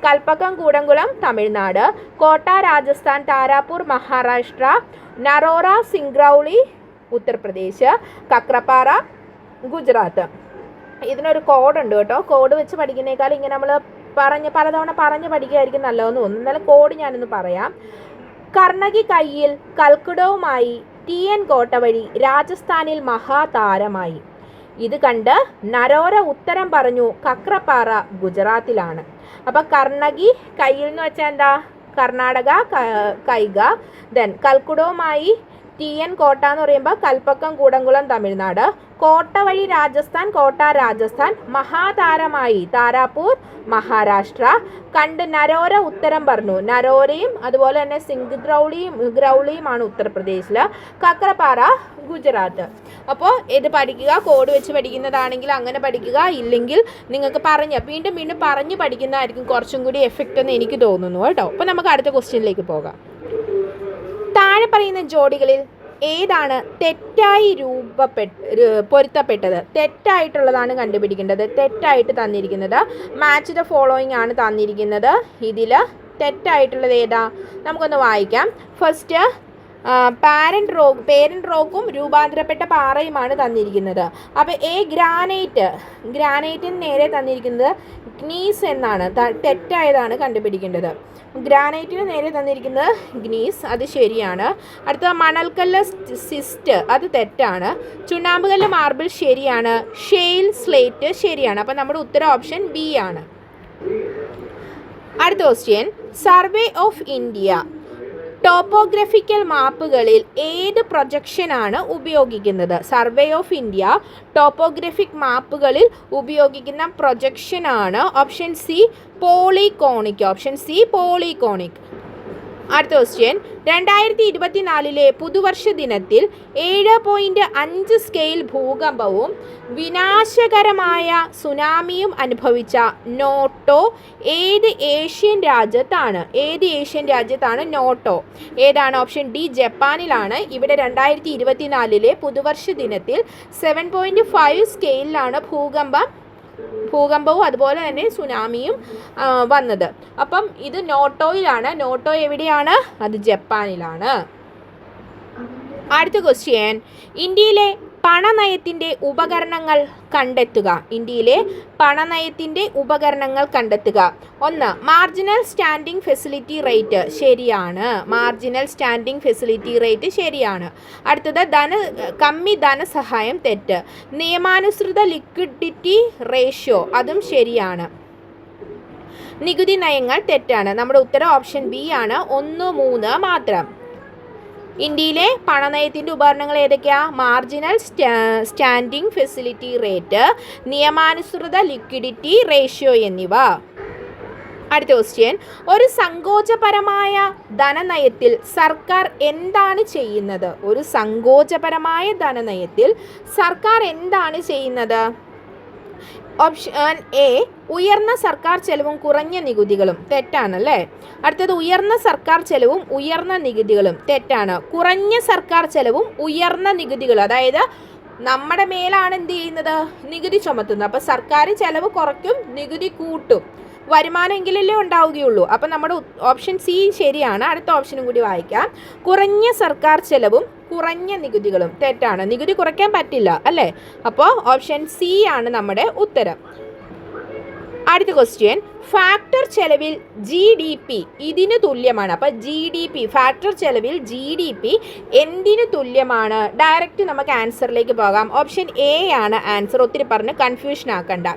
കൽപ്പക്കം കൂടംകുളം തമിഴ്നാട്, കോട്ട രാജസ്ഥാൻ, താരാപൂർ മഹാരാഷ്ട്ര, നറോറ സിംഗ്രൗളി ഉത്തർപ്രദേശ്, കക്രപ്പാറ ഗുജറാത്ത്. ഇതിനൊരു കോഡുണ്ട് കേട്ടോ. കോഡ് വെച്ച് പഠിക്കുന്നേക്കാൾ ഇങ്ങനെ നമ്മൾ പലതവണ പറഞ്ഞ് പഠിക്കുകയായിരിക്കും നല്ലതെന്ന് തോന്നുന്നു. എന്നാലും കോഡ് ഞാനൊന്ന് പറയാം. കർണകി കയ്യിൽ കൽക്കുടവുമായി TN കോട്ട വഴി രാജസ്ഥാനിൽ മഹാതാരമായി. ഇത് കണ്ട് നരോര ഉത്തരം പറഞ്ഞു കക്രപ്പാറ ഗുജറാത്തിലാണ്. അപ്പം കർണകി കയ്യിൽ എന്ന് വെച്ചാൽ എന്താ? കർണാടക കൈഗ. ദെൻ കൽക്കുടവുമായി TN കോട്ട എന്ന് പറയുമ്പോൾ കൽപ്പക്കം കൂടംകുളം തമിഴ്നാട്. കോട്ട വഴി രാജസ്ഥാൻ, കോട്ട രാജസ്ഥാൻ. മഹാതാരമായി താരാപൂർ മഹാരാഷ്ട്ര. കണ്ട് നരോര ഉത്തരം പറഞ്ഞു. നരോരയും അതുപോലെ തന്നെ സിംഗ്രൗളിയുമാണ് ഉത്തർപ്രദേശിൽ. കക്രപ്പാറ ഗുജറാത്ത്. അപ്പോൾ ഇത് പഠിക്കുക. കോഡ് വെച്ച് പഠിക്കുന്നതാണെങ്കിൽ അങ്ങനെ പഠിക്കുക. ഇല്ലെങ്കിൽ നിങ്ങൾക്ക് വീണ്ടും പറഞ്ഞ് പഠിക്കുന്നതായിരിക്കും കുറച്ചും കൂടി എഫക്റ്റ് എന്ന് എനിക്ക് തോന്നുന്നു കേട്ടോ. അപ്പോൾ നമുക്ക് അടുത്ത ക്വസ്റ്റ്യനിലേക്ക് പോകാം. താഴെ പറയുന്ന ജോഡികളിൽ ഏതാണ് തെറ്റായി പൊരുത്തപ്പെട്ടത്? തെറ്റായിട്ടുള്ളതാണ് കണ്ടുപിടിക്കേണ്ടത്. തെറ്റായിട്ട് തന്നിരിക്കുന്നത് മാച്ച് ദ ഫോളോയിങ് ആണ് തന്നിരിക്കുന്നത്. ഇതിൽ തെറ്റായിട്ടുള്ളത് ഏതാ? നമുക്കൊന്ന് വായിക്കാം. ഫസ്റ്റ് പേരൻറ് റോക്കും രൂപാന്തരപ്പെട്ട പാറയുമാണ് തന്നിരിക്കുന്നത്. അപ്പോൾ ഗ്രാനൈറ്റിന് നേരെ തന്നിരിക്കുന്നത് ഗ്നീസ് എന്നാണ്. തെറ്റായതാണ് കണ്ടുപിടിക്കേണ്ടത്. ഗ്രാനൈറ്റിന് നേരെ തന്നിരിക്കുന്നത് ഗ്നീസ്, അത് ശരിയാണ്. അടുത്ത മണൽക്കല്ല് സിസ്റ്റ്, അത് തെറ്റാണ്. ചുണ്ണാമ്പുകല്ല് മാർബിൾ ശരിയാണ്. ഷെയിൽ സ്ലേറ്റ് ശരിയാണ്. അപ്പോൾ നമ്മുടെ ഉത്തരം ഓപ്ഷൻ ബി ആണ്. അടുത്ത question, survey of India topographical മാപ്പുകളിൽ ഏത് പ്രൊജക്ഷനാണ് ഉപയോഗിക്കുന്നത്? സർവേ ഓഫ് ഇന്ത്യ ടോപ്പോഗ്രഫിക് മാപ്പുകളിൽ ഉപയോഗിക്കുന്ന പ്രൊജക്ഷനാണ് option C polyconic. Option C polyconic. അടുത്ത ക്വസ്റ്റ്യൻ, 2024 പുതുവർഷ ദിനത്തിൽ 7.5 സ്കെയിൽ ഭൂകമ്പവും വിനാശകരമായ സുനാമിയും അനുഭവിച്ച നോട്ടോ ഏത് ഏഷ്യൻ രാജ്യത്താണ് നോട്ടോ? ഏതാണ്? ഓപ്ഷൻ ഡി ജപ്പാനിലാണ്. ഇവിടെ 2024 പുതുവർഷ ദിനത്തിൽ 7.5 സ്കെയിലാണ് ഭൂകമ്പവും അതുപോലെ തന്നെ സുനാമിയും വന്നത്. അപ്പം ഇത് നോട്ടോയിലാണ്. നോട്ടോ എവിടെയാണ്? അത് ജപ്പാനിലാണ്. അടുത്ത ക്വസ്റ്റ്യൻ, ഇന്ത്യയിലെ പണനയത്തിൻ്റെ ഉപകരണങ്ങൾ കണ്ടെത്തുക. ഇന്ത്യയിലെ പണനയത്തിൻ്റെ ഉപകരണങ്ങൾ കണ്ടെത്തുക. 1. മാർജിനൽ സ്റ്റാൻഡിംഗ് ഫെസിലിറ്റി റേറ്റ് ശരിയാണ്. മാർജിനൽ സ്റ്റാൻഡിംഗ് ഫെസിലിറ്റി റേറ്റ് ശരിയാണ്. അടുത്തത് കമ്മി ധനസഹായം തെറ്റ്. നിയമാനുസൃത ലിക്വിഡിറ്റി റേഷ്യോ അതും ശരിയാണ്. നികുതി നയങ്ങൾ തെറ്റാണ്. നമ്മുടെ ഉത്തരം ഓപ്ഷൻ ബി ആണ്. 1, 3 മാത്രം. ഇന്ത്യയിലെ പണനയത്തിൻ്റെ ഉപകരണങ്ങൾ ഏതൊക്കെയാ? മാർജിനൽ സ്റ്റാൻഡിംഗ് ഫെസിലിറ്റി റേറ്റ്, നിയമാനുസൃത ലിക്വിഡിറ്റി റേഷ്യോ എന്നിവ. അടുത്ത ക്വസ്റ്റ്യൻ, ഒരു സങ്കോചപരമായ ധനനയത്തിൽ സർക്കാർ എന്താണ് ചെയ്യുന്നത്? ഒരു സങ്കോചപരമായ ധനനയത്തിൽ സർക്കാർ എന്താണ് ചെയ്യുന്നത്? ഓപ്ഷൻ എ ഉയർന്ന സർക്കാർ ചെലവും കുറഞ്ഞ നികുതികളും. തെറ്റാണല്ലേ? അടുത്തത് ഉയർന്ന സർക്കാർ ചെലവും ഉയർന്ന നികുതികളും. തെറ്റാണ്. കുറഞ്ഞ സർക്കാർ ചെലവും ഉയർന്ന നികുതികളും. അതായത് നമ്മുടെ മേലാണ് എന്ത് ചെയ്യുന്നത്? നികുതി ചുമത്തുന്നത്. അപ്പോൾ സർക്കാർ ചെലവ് കുറയ്ക്കും, നികുതി കൂട്ടും. വരുമാനമെങ്കിലല്ലേ ഉണ്ടാവുകയുള്ളൂ. അപ്പം നമ്മുടെ ഓപ്ഷൻ സി ശരിയാണ്. അടുത്ത ഓപ്ഷനും കൂടി വായിക്കാം. കുറഞ്ഞ സർക്കാർ ചെലവും കുറഞ്ഞ നികുതികളും. തെറ്റാണ്. നികുതി കുറയ്ക്കാൻ പറ്റില്ല അല്ലേ? അപ്പോൾ ഓപ്ഷൻ സി ആണ് നമ്മുടെ ഉത്തരം. അടുത്ത ക്വസ്റ്റ്യൻ, ഫാക്ടർ ചെലവിൽ GDP ഇതിന് തുല്യമാണ്. അപ്പോൾ GDP ഫാക്ടർ ചെലവിൽ GDP എന്തിനു തുല്യമാണ്? ഡയറക്റ്റ് നമുക്ക് ആൻസറിലേക്ക് പോകാം. ഓപ്ഷൻ എ ആണ് ആൻസർ. ഒത്തിരി പറഞ്ഞ് കൺഫ്യൂഷൻ ആക്കണ്ട.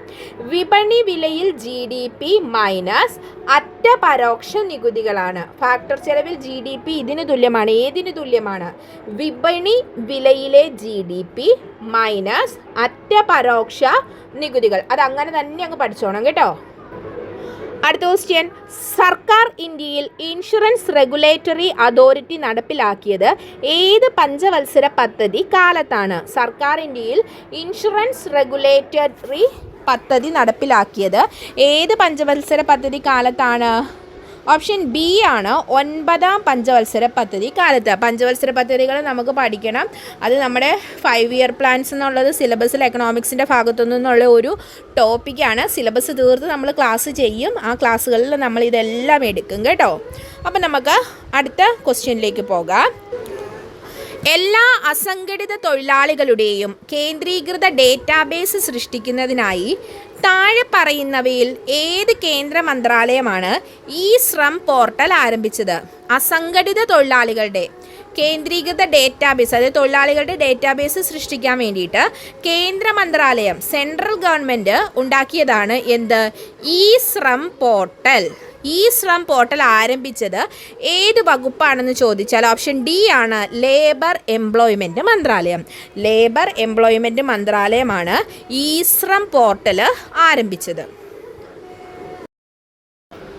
വിപണി വിലയിൽ GDP മൈനസ് അറ്റ പരോക്ഷ നികുതികളാണ്. ഫാക്ടർ ചെലവിൽ GDP ഇതിന് തുല്യമാണ്. ഏതിന് തുല്യമാണ്? വിപണി വിലയിലെ GDP മൈനസ് അറ്റ പരോക്ഷ നികുതികൾ. അത് അങ്ങനെ തന്നെ അങ്ങ് പഠിച്ചോണം കേട്ടോ. അടുത്ത ക്വസ്റ്റ്യൻ, സർക്കാർ ഇന്ത്യയിൽ ഇൻഷുറൻസ് റെഗുലേറ്ററി അതോറിറ്റി നടപ്പിലാക്കിയത് ഏത് പഞ്ചവത്സര പദ്ധതി കാലത്താണ്? സർക്കാർ ഇന്ത്യയിൽ ഇൻഷുറൻസ് റെഗുലേറ്ററി പദ്ധതി നടപ്പിലാക്കിയത് ഏത് പഞ്ചവത്സര പദ്ധതി കാലത്താണ്? ഓപ്ഷൻ ബി ആണ് 9ാം പഞ്ചവത്സര പദ്ധതി കാലത്ത്. പഞ്ചവത്സര പദ്ധതികൾ നമുക്ക് പഠിക്കണം. അത് നമ്മുടെ 5 ഇയർ പ്ലാൻസ് എന്നുള്ളത് സിലബസിൽ എക്കണോമിക്സിൻ്റെ ഭാഗത്തു നിന്നുള്ള ഒരു ടോപ്പിക്കാണ്. സിലബസ് തീർത്ത് നമ്മൾ ക്ലാസ് ചെയ്യും. ആ ക്ലാസ്സുകളിൽ നമ്മൾ ഇതെല്ലാം എടുക്കും കേട്ടോ. അപ്പം നമുക്ക് അടുത്ത ക്വസ്റ്റ്യനിലേക്ക് പോകാം. എല്ലാ അസംഘടിത തൊഴിലാളികളുടെയും കേന്ദ്രീകൃത ഡേറ്റാബേസ് സൃഷ്ടിക്കുന്നതിനായി താഴെ പറയുന്നവയിൽ ഏത് കേന്ദ്ര മന്ത്രാലയമാണ് ഈ ശ്രം പോർട്ടൽ ആരംഭിച്ചത്? അസംഘടിത തൊഴിലാളികളുടെ കേന്ദ്രീകൃത ഡേറ്റാബേസ്, അതായത് തൊഴിലാളികളുടെ ഡേറ്റാബേസ് സൃഷ്ടിക്കാൻ വേണ്ടിയിട്ട് കേന്ദ്ര മന്ത്രാലയം, സെൻട്രൽ ഗവൺമെൻറ് ഉണ്ടാക്കിയതാണ് എന്ത്? ഈ ശ്രം പോർട്ടൽ. ഈ ശ്രം പോർട്ടൽ ആരംഭിച്ചത് ഏത് വകുപ്പാണെന്ന് ചോദിച്ചാൽ ഓപ്ഷൻ ഡി ആണ് ലേബർ എംപ്ലോയ്മെൻറ്റ് മന്ത്രാലയം. ലേബർ എംപ്ലോയ്മെൻറ്റ് മന്ത്രാലയമാണ് ഈ ശ്രം പോർട്ടൽ ആരംഭിച്ചത്.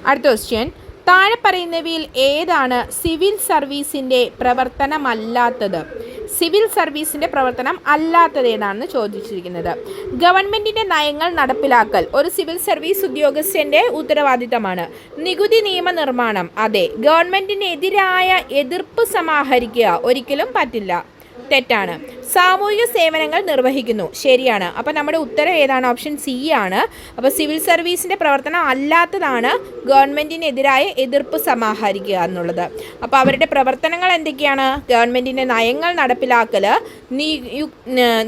അടുത്ത ക്വസ്റ്റ്യൻ, താഴെ പറയുന്നവയിൽ ഏതാണ് സിവിൽ സർവീസിൻ്റെ പ്രവർത്തനമല്ലാത്തത്? സിവിൽ സർവീസിൻ്റെ പ്രവർത്തനം അല്ലാത്തത് ഏതാണെന്ന് ചോദിച്ചിരിക്കുന്നത്. ഗവൺമെൻറ്റിൻ്റെ നയങ്ങൾ നടപ്പിലാക്കൽ ഒരു സിവിൽ സർവീസ് ഉദ്യോഗസ്ഥൻ്റെ ഉത്തരവാദിത്തമാണ്. നികുതി നിയമനിർമ്മാണം, അതെ. ഗവൺമെൻറ്റിനെതിരായ എതിർപ്പ് സമാഹരിക്കുക ഒരിക്കലും പറ്റില്ല. തെറ്റാണ്. സാമൂഹിക സേവനങ്ങൾ നിർവഹിക്കുന്നു, ശരിയാണ്. അപ്പോൾ നമ്മുടെ ഉത്തരം ഏതാണ്? ഓപ്ഷൻ സി ആണ്. അപ്പോൾ സിവിൽ സർവീസിൻ്റെ പ്രവർത്തനം അല്ലാത്തതാണ് ഗവൺമെൻറ്റിനെതിരായ എതിർപ്പ് സമാഹരിക്കുക എന്നുള്ളത്. അപ്പോൾ അവരുടെ പ്രവർത്തനങ്ങൾ എന്തൊക്കെയാണ്? ഗവൺമെൻറ്റിൻ്റെ നയങ്ങൾ നടപ്പിലാക്കൽ,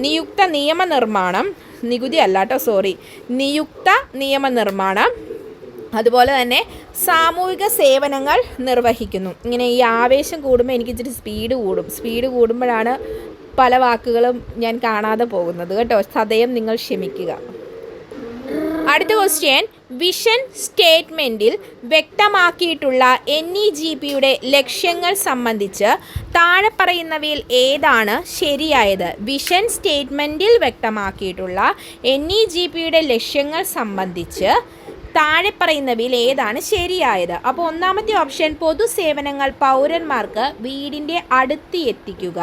നിയുക്ത നിയമനിർമ്മാണം, നികുതി അല്ലാട്ടോ നിയുക്ത നിയമനിർമ്മാണം, അതുപോലെ തന്നെ സാമൂഹിക സേവനങ്ങൾ നിർവഹിക്കുന്നു. ഇങ്ങനെ ഈ ആവേശം കൂടുമ്പോൾ എനിക്ക് ഇച്ചിരി സ്പീഡ് കൂടുമ്പോഴാണ് പല വാക്കുകളും ഞാൻ കാണാതെ പോകുന്നത് കേട്ടോ. സദയം നിങ്ങൾ ക്ഷമിക്കുക. അടുത്ത ക്വസ്റ്റ്യൻ, വിഷൻ സ്റ്റേറ്റ്മെൻറ്റിൽ വ്യക്തമാക്കിയിട്ടുള്ള NEGPയുടെ ലക്ഷ്യങ്ങൾ സംബന്ധിച്ച് താഴെ പറയുന്നവയിൽ ഏതാണ് ശരിയായത്? വിഷൻ സ്റ്റേറ്റ്മെൻറ്റിൽ വ്യക്തമാക്കിയിട്ടുള്ള NEGPയുടെ ലക്ഷ്യങ്ങൾ സംബന്ധിച്ച് താഴെ പറയുന്നവയിൽ ഏതാണ് ശരിയായത്? അപ്പോൾ ഒന്നാമത്തെ ഓപ്ഷൻ, പൊതുസേവനങ്ങൾ പൗരന്മാർക്ക് വീടിൻ്റെ അടുത്ത് എത്തിക്കുക.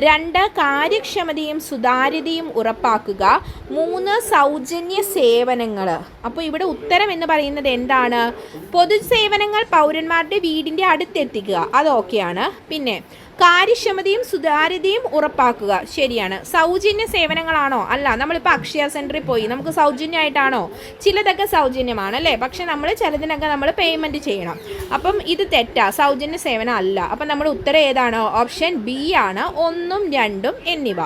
2, കാര്യക്ഷമതയും സുതാര്യതയും ഉറപ്പാക്കുക. 3, സൗജന്യ സേവനങ്ങൾ. അപ്പോൾ ഇവിടെ ഉത്തരം എന്ന് പറയുന്നത് എന്താണ്? പൊതുസേവനങ്ങൾ പൗരന്മാരുടെ വീടിൻ്റെ അടുത്ത് എത്തിക്കുക, അത് ഓക്കെയാണ്. പിന്നെ കാര്യക്ഷമതയും സുതാര്യതയും ഉറപ്പാക്കുക, ശരിയാണ്. സൗജന്യ സേവനങ്ങളാണോ? അല്ല. നമ്മളിപ്പോൾ അക്ഷയ സെൻറ്ററിൽ പോയി നമുക്ക് സൗജന്യമായിട്ടാണോ? ചിലതൊക്കെ സൗജന്യമാണ് അല്ലേ, പക്ഷെ നമ്മൾ ചിലതിനൊക്കെ നമ്മൾ പേയ്മെൻറ്റ് ചെയ്യണം. അപ്പം ഇത് തെറ്റാ, സൗജന്യ സേവനം അല്ല. അപ്പം നമ്മുടെ ഉത്തരം ഏതാണ്? ഓപ്ഷൻ ബി ആണ്, 1, 2 എന്നിവ.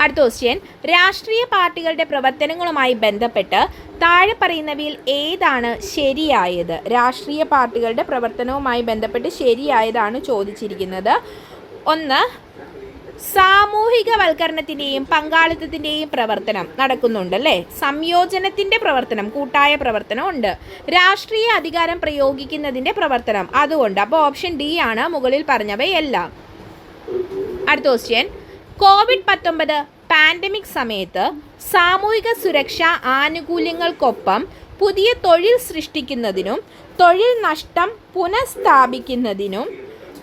അടുത്ത ക്വസ്റ്റ്യൻ, രാഷ്ട്രീയ പാർട്ടികളുടെ പ്രവർത്തനങ്ങളുമായി ബന്ധപ്പെട്ട് താഴെ പറയുന്നവയിൽ ഏതാണ് ശരിയായത്? രാഷ്ട്രീയ പാർട്ടികളുടെ പ്രവർത്തനവുമായി ബന്ധപ്പെട്ട് ശരിയായതാണ് ചോദിച്ചിരിക്കുന്നത്. 1, സാമൂഹികവൽക്കരണത്തിൻ്റെയും പങ്കാളിത്തത്തിൻ്റെയും പ്രവർത്തനം നടക്കുന്നുണ്ടല്ലേ. സംയോജനത്തിൻ്റെ പ്രവർത്തനം, കൂട്ടായ പ്രവർത്തനം ഉണ്ട്. രാഷ്ട്രീയ അധികാരം പ്രയോഗിക്കുന്നതിൻ്റെ പ്രവർത്തനം അതുകൊണ്ട്. അപ്പോൾ ഓപ്ഷൻ ഡി ആണ് മുകളിൽ പറഞ്ഞവയെല്ലാം. അടുത്ത ക്വസ്റ്റ്യൻ, COVID-19 പാൻഡമിക് സമയത്ത് സാമൂഹിക സുരക്ഷാ ആനുകൂല്യങ്ങൾക്കൊപ്പം പുതിയ തൊഴിൽ സൃഷ്ടിക്കുന്നതിനും തൊഴിൽ നഷ്ടം പുനഃസ്ഥാപിക്കുന്നതിനും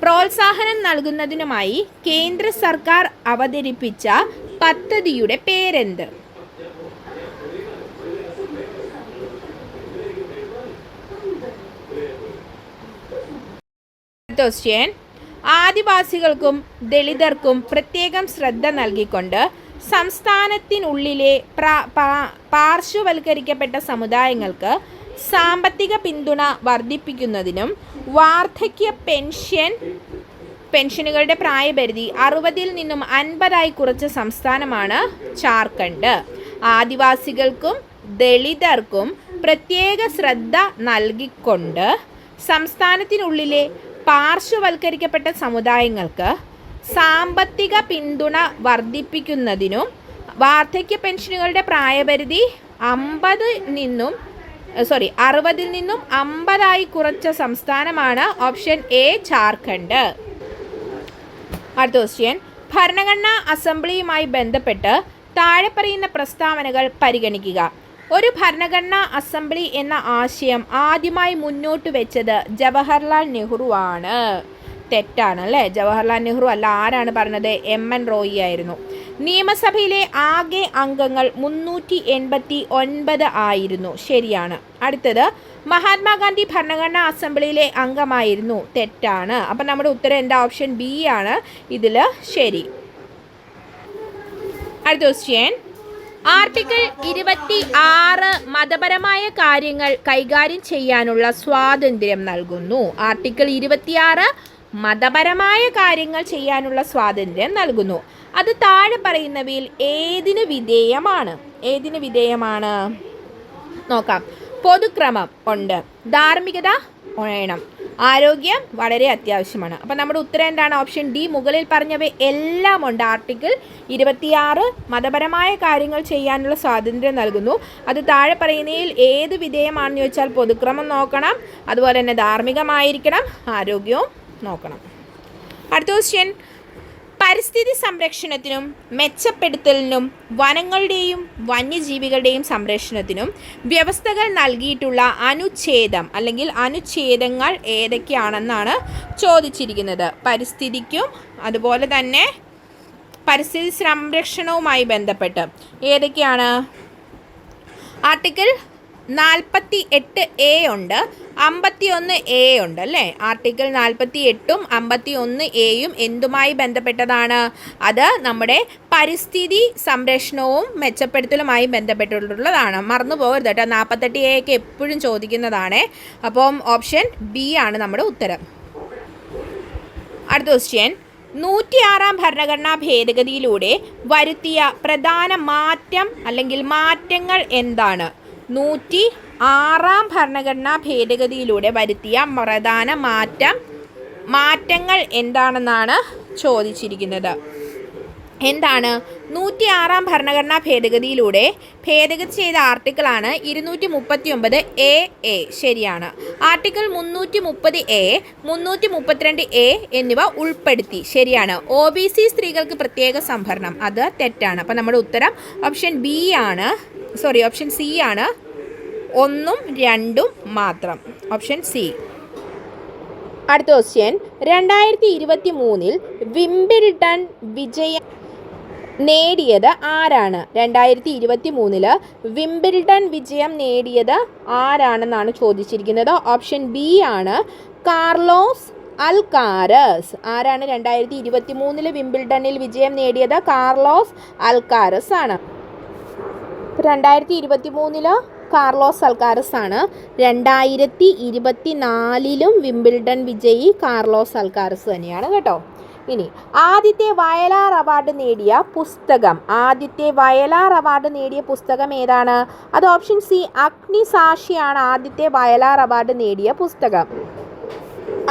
പ്രോത്സാഹനം നൽകുന്നതിനുമായി കേന്ദ്ര സർക്കാർ അവതരിപ്പിച്ച പദ്ധതിയുടെ പേരെന്ത്? ക്വസ്റ്റ്യൻ, ആദിവാസികൾക്കും ദളിതർക്കും പ്രത്യേകം ശ്രദ്ധ നൽകിക്കൊണ്ട് സംസ്ഥാനത്തിനുള്ളിലെ പാർശ്വവൽക്കരിക്കപ്പെട്ട സമുദായങ്ങൾക്ക് സാമ്പത്തിക പിന്തുണ വർദ്ധിപ്പിക്കുന്നതിനും വാർദ്ധക്യ പെൻഷനുകളുടെ പ്രായപരിധി 60-ൽ നിന്നും 50-ആയി കുറച്ച സംസ്ഥാനമാണ് ജാർഖണ്ഡ്. ആദിവാസികൾക്കും ദളിതർക്കും പ്രത്യേക ശ്രദ്ധ നൽകിക്കൊണ്ട് സംസ്ഥാനത്തിനുള്ളിലെ പാർശ്വവൽക്കരിക്കപ്പെട്ട സമുദായങ്ങൾക്ക് സാമ്പത്തിക പിന്തുണ വർദ്ധിപ്പിക്കുന്നതിനും വാർദ്ധക്യ പെൻഷനുകളുടെ പ്രായപരിധി 60-ൽ നിന്നും 50-ആയി കുറച്ച സംസ്ഥാനമാണ് ഓപ്ഷൻ എ ജാർഖണ്ഡ്. അടുത്ത ക്വസ്റ്റ്യൻ, ഭരണഘടനാ അസംബ്ലിയുമായി ബന്ധപ്പെട്ട് താഴെ പറയുന്ന പ്രസ്താവനകൾ പരിഗണിക്കുക. ഒരു ഭരണഘടനാ അസംബ്ലി എന്ന ആശയം ആദ്യമായി മുന്നോട്ട് വെച്ചത് ജവഹർലാൽ നെഹ്റു ആണ്. തെറ്റാണ് അല്ലേ. ജവഹർലാൽ നെഹ്റു അല്ല. ആരാണ് പറഞ്ഞത്? MN റോയി ആയിരുന്നു. നിയമസഭയിലെ ആകെ അംഗങ്ങൾ 389 ആയിരുന്നു. ശരിയാണ്. അടുത്തത്, മഹാത്മാഗാന്ധി ഭരണഘടനാ അസംബ്ലിയിലെ അംഗമായിരുന്നു. തെറ്റാണ്. അപ്പം നമ്മുടെ ഉത്തരം എന്താ? ഓപ്ഷൻ ബി ആണ് ഇതിൽ ശരി. അടുത്ത ക്വസ്റ്റ്യൻ, ആർട്ടിക്കിൾ 26 മതപരമായ കാര്യങ്ങൾ കൈകാര്യം ചെയ്യാനുള്ള സ്വാതന്ത്ര്യം നൽകുന്നു. ആർട്ടിക്കിൾ 26 മതപരമായ കാര്യങ്ങൾ ചെയ്യാനുള്ള സ്വാതന്ത്ര്യം നൽകുന്നു. അത് താഴെ പറയുന്നവയിൽ ഏതിന് വിധേയമാണ്? നോക്കാം. പൊതുക്രമം ഉണ്ട്, ധാർമ്മികത വേണം, ആരോഗ്യം വളരെ അത്യാവശ്യമാണ്. അപ്പം നമ്മുടെ ഉത്തരം എന്താണ്? ഓപ്ഷൻ ഡി, മുകളിൽ പറഞ്ഞവ എല്ലാം ഉണ്ട്. ആർട്ടിക്കിൾ 26 മതപരമായ കാര്യങ്ങൾ ചെയ്യാനുള്ള സ്വാതന്ത്ര്യം നൽകുന്നു. അത് താഴെ പറയുന്നതിൽ ഏത് വിധേയമാണെന്ന് ചോദിച്ചാൽ പൊതുക്രമം നോക്കണം, അതുപോലെ തന്നെ ധാർമ്മികമായിരിക്കണം, ആരോഗ്യവും നോക്കണം. അടുത്ത ക്വസ്റ്റ്യൻ, പരിസ്ഥിതി സംരക്ഷണത്തിനും മെച്ചപ്പെടുത്തലിനും വനങ്ങളുടെയും വന്യജീവികളുടെയും സംരക്ഷണത്തിനും വ്യവസ്ഥകൾ നൽകിയിട്ടുള്ള അനുച്ഛേദം അല്ലെങ്കിൽ അനുച്ഛേദങ്ങൾ ഏതൊക്കെയാണെന്നാണ് ചോദിച്ചിരിക്കുന്നത്. പരിസ്ഥിതിക്കും അതുപോലെ തന്നെ പരിസ്ഥിതി സംരക്ഷണവുമായി ബന്ധപ്പെട്ട് ഏതൊക്കെയാണ്? ആർട്ടിക്കിൾ 48A ഉണ്ട്, 51A ഉണ്ട് അല്ലേ. ആർട്ടിക്കിൾ 48ഉം 51Aയും എന്തുമായി ബന്ധപ്പെട്ടതാണ്? അത് നമ്മുടെ പരിസ്ഥിതി സംരക്ഷണവും മെച്ചപ്പെടുത്തലുമായി ബന്ധപ്പെട്ടുള്ളതാണ്. മറന്നു പോകരുത് കേട്ടോ, 48A ഒക്കെ എപ്പോഴും ചോദിക്കുന്നതാണ്. അപ്പം ഓപ്ഷൻ ബി ആണ് നമ്മുടെ ഉത്തരം. അടുത്ത ക്വസ്റ്റ്യൻ, 106 ഭരണഘടനാ ഭേദഗതിയിലൂടെ വരുത്തിയ പ്രധാന മാറ്റം അല്ലെങ്കിൽ മാറ്റങ്ങൾ എന്താണ്? 106 ഭരണഘടനാ ഭേദഗതിയിലൂടെ വരുത്തിയ പ്രധാന മാറ്റങ്ങൾ എന്താണെന്നാണ് ചോദിച്ചിരിക്കുന്നത്. എന്താണ്? 106 ഭരണഘടനാ ഭേദഗതിയിലൂടെ ഭേദഗതി ചെയ്ത ആർട്ടിക്കിളാണ് 239A. ശരിയാണ്. ആർട്ടിക്കിൾ 330A, 332A എന്നിവ ഉൾപ്പെടുത്തി. ശരിയാണ്. OBC സ്ത്രീകൾക്ക് പ്രത്യേക സംവരണം, അത് തെറ്റാണ്. അപ്പം നമ്മുടെ ഉത്തരം ഓപ്ഷൻ ഓപ്ഷൻ സി ആണ്. 1ഉം 2ഉം മാത്രം. Option C. അടുത്ത ക്വസ്റ്റ്യൻ, 2023 വിംബിൾഡൺ വിജയം നേടിയത് ആരാണ്? 2023 വിംബിൾഡൺ വിജയം നേടിയത് ആരാണെന്നാണ് ചോദിച്ചിരിക്കുന്നത്. ഓപ്ഷൻ ബി ആണ്, കാർലോസ് അൽക്കാരസ്. ആരാണ് 2023 വിംബിൾഡണിൽ വിജയം നേടിയത്? കാർലോസ് അൽക്കാരസ് ആണ്. 2023 കാർലോസ് അൽക്കാരസ് ആണ്. 2024 വിംബിൾഡൺ വിജയി കാർലോസ് അൽക്കാരസ് തന്നെയാണ് കേട്ടോ. ഇനി ആദ്യത്തെ വയലാർ അവാർഡ് നേടിയ പുസ്തകം ഏതാണ്? അത് ഓപ്ഷൻ സി, അഗ്നിസാക്ഷിയാണ് ആദ്യത്തെ വയലാർ അവാർഡ് നേടിയ പുസ്തകം.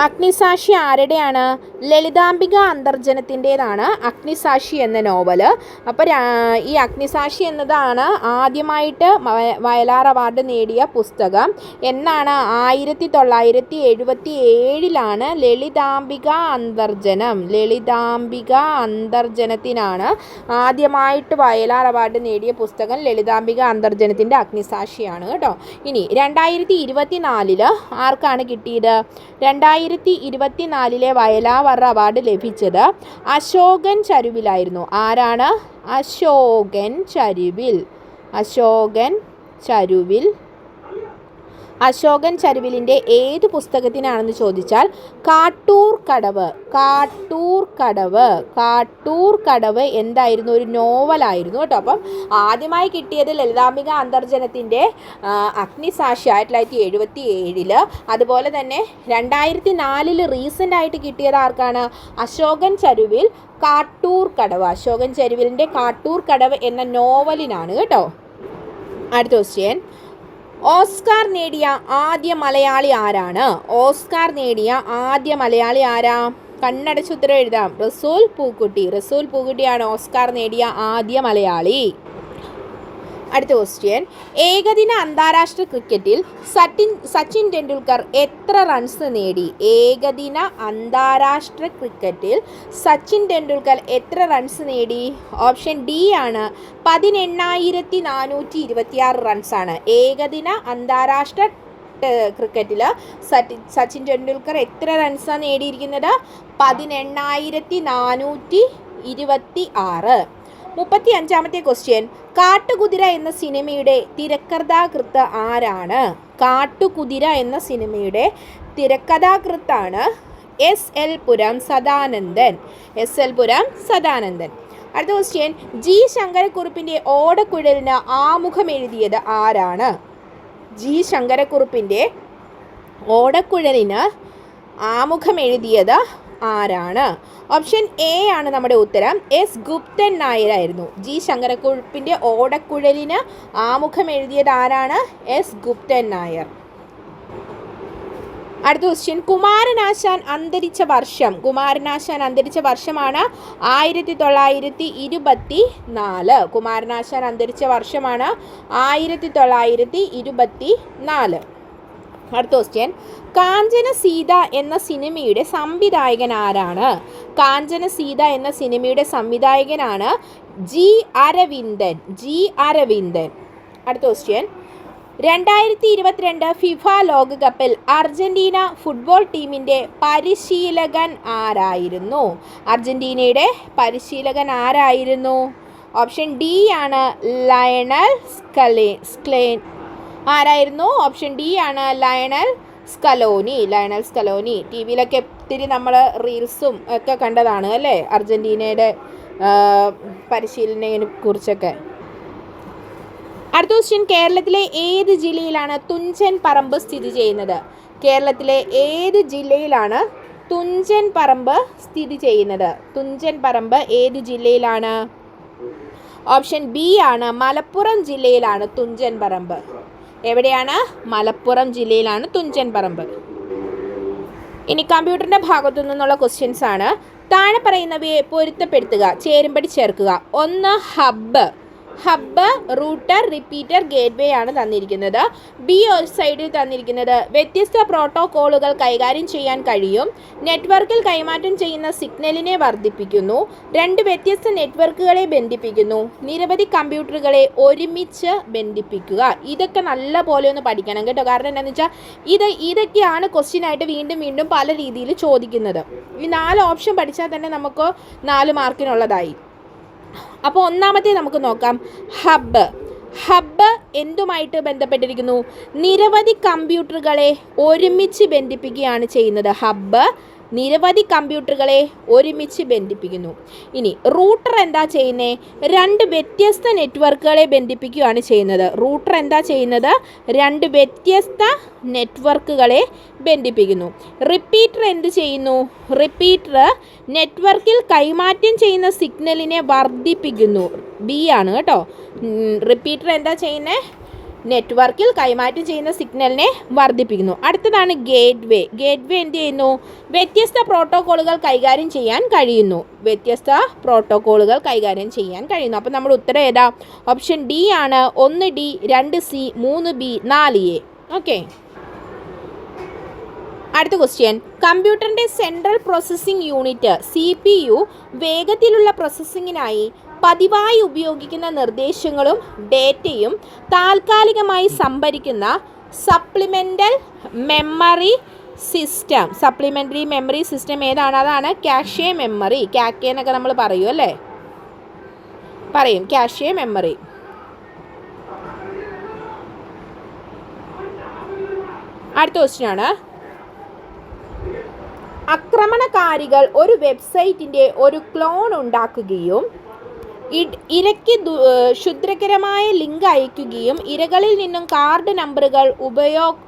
അഗ്നിസാക്ഷി ആരുടെയാണ്? ലളിതാംബിക അന്തർജനത്തിൻ്റേതാണ് അഗ്നിസാക്ഷി എന്ന നോവല്. അപ്പോൾ ഈ അഗ്നിസാക്ഷി എന്നതാണ് ആദ്യമായിട്ട് വയലാർ അവാർഡ് നേടിയ പുസ്തകം. എന്നാണ്? 1977 ലളിതാംബിക അന്തർജനത്തിനാണ് ആദ്യമായിട്ട് വയലാർ അവാർഡ് നേടിയ പുസ്തകം. ലളിതാംബിക അന്തർജനത്തിൻ്റെ അഗ്നിസാക്ഷിയാണ് കേട്ടോ. ഇനി 2024 ആർക്കാണ് കിട്ടിയത്? 2024 വയലാർ അവാർഡ് ലഭിച്ചത് അശോകൻ ചരുവിലായിരുന്നു. ആരാണ്? അശോകൻ ചരുവിലിൻ്റെ ഏത് പുസ്തകത്തിനാണെന്ന് ചോദിച്ചാൽ കാട്ടൂർ കടവ് എന്തായിരുന്നു? ഒരു നോവലായിരുന്നു കേട്ടോ. അപ്പം ആദ്യമായി കിട്ടിയത് ലളിതാംബിക അന്തർജനത്തിൻ്റെ അഗ്നിസാക്ഷി 1977. അതുപോലെ തന്നെ 2004 റീസെൻ്റ് ആയിട്ട് കിട്ടിയത് ആർക്കാണ്? അശോകൻ ചരുവിലിൻ്റെ കാട്ടൂർ കടവ് എന്ന നോവലിനാണ് കേട്ടോ. അടുത്ത ക്വസ്റ്റ്യൻ, ഓസ്കാർ നേടിയ ആദ്യ മലയാളി ആരാണ്? കണ്ണടച്ച് ഉത്തരം എഴുതാം. റസൂൽ പൂക്കുട്ടിയാണ് ഓസ്കാർ നേടിയ ആദ്യ മലയാളി. അടുത്ത ക്വസ്റ്റ്യൻ, ഏകദിന അന്താരാഷ്ട്ര ക്രിക്കറ്റിൽ സച്ചിൻ ടെണ്ടുൽക്കർ എത്ര റൺസ് നേടി? ഏകദിന അന്താരാഷ്ട്ര ക്രിക്കറ്റിൽ സച്ചിൻ ടെണ്ടുൽക്കർ എത്ര റൺസ് നേടി? ഓപ്ഷൻ ഡി ആണ്, 18,426 റൺസാണ്. ഏകദിന അന്താരാഷ്ട്ര ക്രിക്കറ്റിൽ സച്ചിൻ ടെണ്ടുൽക്കർ എത്ര റൺസാണ് നേടിയിരിക്കുന്നത്? 18,426. 35ാമത്തെ ക്വസ്റ്റ്യൻ, കാട്ടുകുതിര എന്ന സിനിമയുടെ തിരക്കഥാകൃത്ത് ആരാണ്? കാട്ടുകുതിര എന്ന സിനിമയുടെ തിരക്കഥാകൃത്താണ് എസ്.എൽ. പുരം സദാനന്ദൻ. അടുത്ത ക്വസ്റ്റ്യൻ, ജി ശങ്കരക്കുറുപ്പിൻ്റെ ഓടക്കുഴലിന് ആമുഖം എഴുതിയത് ആരാണ്? ജി ശങ്കരക്കുറുപ്പിൻ്റെ ഓടക്കുഴലിന് ആമുഖം എഴുതിയത് ആരാണ്? ഓപ്ഷൻ എ ആണ് നമ്മുടെ ഉത്തരം. എസ് ഗുപ്തൻ നായരായിരുന്നു. ജി ശങ്കരക്കുറുപ്പിൻ്റെ ഓടക്കുഴലിന് ആമുഖം എഴുതിയത് ആരാണ്? എസ് ഗുപ്തൻ നായർ. അടുത്ത ക്വസ്റ്റ്യൻ, കുമാരനാശാൻ അന്തരിച്ച വർഷമാണ് 1924. കുമാരനാശാൻ അന്തരിച്ച വർഷമാണ് 1924. അടുത്ത ക്വസ്റ്റ്യൻ, കാഞ്ചന സീത എന്ന സിനിമയുടെ സംവിധായകൻ ആരാണ്? ജി അരവിന്ദൻ. അടുത്ത ക്വസ്റ്റ്യൻ, 2022 ഫിഫ ലോകകപ്പിൽ അർജന്റീന ഫുട്ബോൾ ടീമിൻ്റെ പരിശീലകൻ ആരായിരുന്നു? ഓപ്ഷൻ ഡി ആണ്, ലയണൽ ആരായിരുന്നു? ഓപ്ഷൻ ഡി ആണ് ലയണൽ സ്കലോനി. ടി വിയിലൊക്കെ ഒത്തിരി നമ്മൾ റീൽസും ഒക്കെ കണ്ടതാണ് അല്ലേ, അർജൻറ്റീനയുടെ പരിശീലനയെ കുറിച്ചൊക്കെ. അടുത്ത ക്വസ്റ്റ്യൻ, കേരളത്തിലെ ഏത് ജില്ലയിലാണ് തുഞ്ചൻ പറമ്പ് സ്ഥിതി ചെയ്യുന്നത്? കേരളത്തിലെ ഏത് ജില്ലയിലാണ് തുഞ്ചൻ പറമ്പ് സ്ഥിതി ചെയ്യുന്നത്? തുഞ്ചൻ പറമ്പ് ഏത് ജില്ലയിലാണ്? ഓപ്ഷൻ ബി ആണ്, മലപ്പുറം ജില്ലയിലാണ് തുഞ്ചൻ പറമ്പ്. എവിടെയാണ്? മലപ്പുറം ജില്ലയിലാണ് തുഞ്ചൻ പറമ്പ്. ഇനി കമ്പ്യൂട്ടറിൻ്റെ ഭാഗത്തു നിന്നുള്ള ക്വസ്റ്റ്യൻസ് ആണ്. താഴെ പറയുന്നവയെ പൊരുത്തപ്പെടുത്തുക, ചേരുംപടി ചേർക്കുക. 1 ഹബ്ബ്, റൂട്ടർ, റിപ്പീറ്റർ, ഗേറ്റ്വേ ആണ് തന്നിരിക്കുന്നത്. ബി സൈഡിൽ തന്നിരിക്കുന്നത് വ്യത്യസ്ത പ്രോട്ടോക്കോളുകൾ കൈകാര്യം ചെയ്യാൻ കഴിയും. നെറ്റ്വർക്കിൽ കൈമാറ്റം ചെയ്യുന്ന സിഗ്നലിനെ വർദ്ധിപ്പിക്കുന്നു. 2 വ്യത്യസ്ത നെറ്റ്വർക്കുകളെ ബന്ധിപ്പിക്കുന്നു. നിരവധി കമ്പ്യൂട്ടറുകളെ ഒരുമിച്ച് ബന്ധിപ്പിക്കുക. ഇതൊക്കെ നല്ല പോലെ ഒന്ന് പഠിക്കണം കേട്ടോ. കാരണം എന്താണെന്ന് വെച്ചാൽ ഇതൊക്കെയാണ് ക്വസ്റ്റ്യനായിട്ട് വീണ്ടും പല രീതിയിൽ ചോദിക്കുന്നത്. ഈ 4 ഓപ്ഷൻ പഠിച്ചാൽ തന്നെ നമുക്ക് 4 മാർക്കിനുള്ളതായി. അപ്പോൾ ഒന്നാമത്തെ നമുക്ക് നോക്കാം. ഹബ്ബ് എന്തുമായിട്ട് ബന്ധപ്പെട്ടിരിക്കുന്നു? നിരവധി കമ്പ്യൂട്ടറുകളെ ഒരുമിച്ച് ബന്ധിപ്പിക്കുകയാണ് ചെയ്യുന്നത്. ഹബ്ബ് നിരവധി കമ്പ്യൂട്ടറുകളെ ഒരുമിച്ച് ബന്ധിപ്പിക്കുന്നു. ഇനി റൂട്ടർ എന്താ ചെയ്യുന്നത്? 2 വ്യത്യസ്ത നെറ്റ്വർക്കുകളെ ബന്ധിപ്പിക്കുകയാണ് ചെയ്യുന്നത്. റൂട്ടർ എന്താ ചെയ്യുന്നത്? 2 വ്യത്യസ്ത നെറ്റ്വർക്കുകളെ ബന്ധിപ്പിക്കുന്നു. റിപ്പീറ്റർ എന്ത് ചെയ്യുന്നു? റിപ്പീറ്റർ നെറ്റ്വർക്കിൽ കൈമാറ്റം ചെയ്യുന്ന സിഗ്നലിനെ വർദ്ധിപ്പിക്കുന്നു. ബി ആണ് കേട്ടോ. റിപ്പീറ്റർ എന്താ ചെയ്യുന്നത്? നെറ്റ്വർക്കിൽ കൈമാറ്റം ചെയ്യുന്ന സിഗ്നലിനെ വർദ്ധിപ്പിക്കുന്നു. അടുത്തതാണ് ഗേറ്റ്വേ. ഗേറ്റ്വേ എന്ത് ചെയ്യുന്നു? വ്യത്യസ്ത പ്രോട്ടോക്കോളുകൾ കൈകാര്യം ചെയ്യാൻ കഴിയുന്നു. അപ്പോൾ നമ്മുടെ ഉത്തരം ഏതാ? ഓപ്ഷൻ ഡി ആണ്. 1D, 2C, 3B, 4A. Okay. അടുത്ത ക്വസ്റ്റ്യൻ, കമ്പ്യൂട്ടറിൻ്റെ സെൻട്രൽ പ്രോസസ്സിംഗ് യൂണിറ്റ് CPU വേഗത്തിലുള്ള പ്രോസസ്സിങ്ങിനായി പതിവായി ഉപയോഗിക്കുന്ന നിർദ്ദേശങ്ങളും ഡേറ്റയും താൽക്കാലികമായി സംഭരിക്കുന്ന സപ്ലിമെൻ്ററി മെമ്മറി സിസ്റ്റം ഏതാണ്? അതാണ് കാഷെ മെമ്മറി. കാക്കെ എന്നൊക്കെ നമ്മൾ പറയും അല്ലേ, കാഷെ മെമ്മറി. അടുത്ത ക്വസ്റ്റ്യൻ ആണ്, ആക്രമണകാരികൾ ഒരു വെബ്സൈറ്റിൻ്റെ ഒരു ക്ലോൺ ഉണ്ടാക്കുകയും ഇരയ്ക്ക് ക്ഷുദ്രകരമായ ലിങ്ക് അയക്കുകയും ഇരകളിൽ നിന്നും കാർഡ് നമ്പറുകൾ,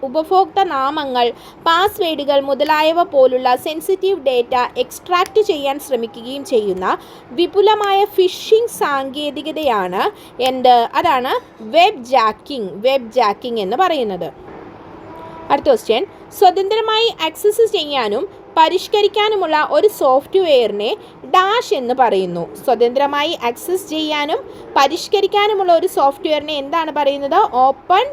ഉപഭോക്തൃ നാമങ്ങൾ, പാസ്വേഡുകൾ മുതലായവ പോലുള്ള സെൻസിറ്റീവ് ഡേറ്റ എക്സ്ട്രാക്റ്റ് ചെയ്യാൻ ശ്രമിക്കുകയും ചെയ്യുന്ന വിപുലമായ ഫിഷിംഗ് സാങ്കേതികതയാണ് അതാണ് വെബ് ജാക്കിംഗ് എന്ന് പറയുന്നത്. അടുത്ത ക്വസ്റ്റ്യൻ, സ്വതന്ത്രമായി ആക്സസ് ചെയ്യാനും പരിഷ്കരിക്കാനുമുള്ള ഒരു സോഫ്റ്റ്വെയറിനെ ഡാഷ് എന്ന് പറയുന്നു. സ്വതന്ത്രമായി ആക്സസ് ചെയ്യാനും പരിഷ്കരിക്കാനുമുള്ള ഒരു സോഫ്റ്റ്വെയറിനെ എന്താണ് പറയുന്നത്? ഓപ്പൺ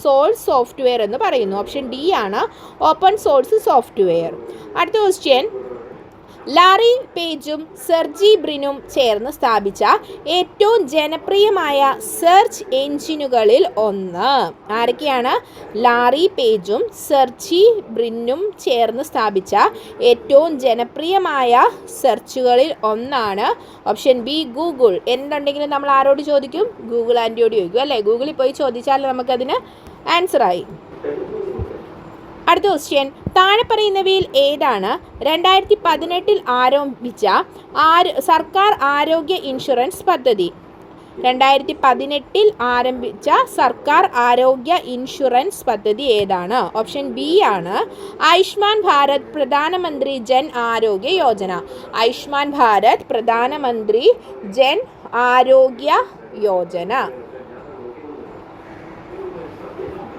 സോഴ്സ് സോഫ്റ്റ്വെയർ എന്ന് പറയുന്നു. ഓപ്ഷൻ ഡി ആണ്, ഓപ്പൺ സോഴ്സ് സോഫ്റ്റ്വെയർ. അടുത്ത ക്വസ്റ്റ്യൻ, ലാറി പേജും സെർജി ബ്രിനും ചേർന്ന് സ്ഥാപിച്ച ഏറ്റവും ജനപ്രിയമായ സെർച്ച് എഞ്ചിനുകളിൽ ഒന്ന്. ആരൊക്കെയാണ്? ലാറി പേജും സെർജി ബ്രിനും ചേർന്ന് സ്ഥാപിച്ച ഏറ്റവും ജനപ്രിയമായ സെർച്ചുകളിൽ ഒന്നാണ് ഓപ്ഷൻ ബി ഗൂഗിൾ. എന്തുണ്ടെങ്കിലും നമ്മൾ ആരോട് ചോദിക്കും? ഗൂഗിൾ ആൻറ്റിയോട് ചോദിക്കും അല്ലേ. ഗൂഗിളിൽ പോയി ചോദിച്ചാൽ നമുക്കതിന് ആൻസറായി. അടുത്ത ക്വസ്റ്റ്യൻ, താഴെ പറയുന്നവയിൽ ഏതാണ് 2018 ആരംഭിച്ച സർക്കാർ ആരോഗ്യ ഇൻഷുറൻസ് പദ്ധതി? 2018 ആരംഭിച്ച സർക്കാർ ആരോഗ്യ ഇൻഷുറൻസ് പദ്ധതി ഏതാണ്? ഓപ്ഷൻ ബി ആണ്, ആയുഷ്മാൻ ഭാരത് പ്രധാനമന്ത്രി ജൻ ആരോഗ്യ യോജന. ആയുഷ്മാൻ ഭാരത് പ്രധാനമന്ത്രി ജൻ ആരോഗ്യ യോജന.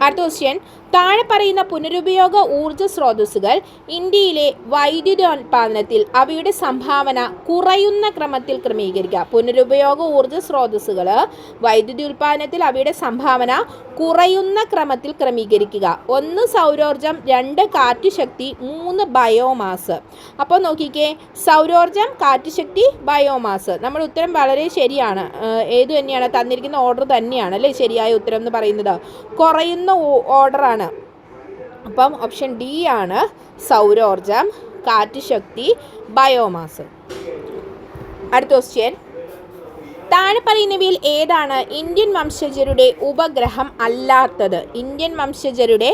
അടുത്ത ക്വസ്റ്റ്യൻ, താഴെ പറയുന്ന പുനരുപയോഗ ഊർജ്ജ സ്രോതസ്സുകൾ ഇന്ത്യയിലെ വൈദ്യുതോൽപാദനത്തിൽ അവയുടെ സംഭാവന കുറയുന്ന ക്രമത്തിൽ ക്രമീകരിക്കുക. പുനരുപയോഗ ഊർജ്ജ സ്രോതസ്സുകൾ വൈദ്യുതി ഉൽപാദനത്തിൽ അവയുടെ സംഭാവന കുറയുന്ന ക്രമത്തിൽ ക്രമീകരിക്കുക. 1 സൗരോർജം, 2 കാറ്റുശക്തി, 3 ബയോമാസ്. അപ്പോൾ നോക്കിക്കേ, സൗരോർജം, കാറ്റുശക്തി, ബയോമാസ്. നമ്മുടെ ഉത്തരം വളരെ ശരിയാണ്. ഏതു തന്നെയാണ്? തന്നിരിക്കുന്ന ഓർഡർ തന്നെയാണ് അല്ലേ ശരിയായ ഉത്തരം എന്ന് പറയുന്നത്. കുറയുന്ന ഓർഡറാണ്. അപ്പം ഓപ്ഷൻ ഡി ആണ്, സൗരോർജം, കാറ്റുശക്തി, ബയോമാസ്. അടുത്ത ക്വസ്റ്റ്യൻ, താഴെ പറയുന്നവയിൽ ഏതാണ് ഇന്ത്യൻ വംശജരുടെ ഉപഗ്രഹം അല്ലാത്തത്? ഇന്ത്യൻ വംശജരുടെ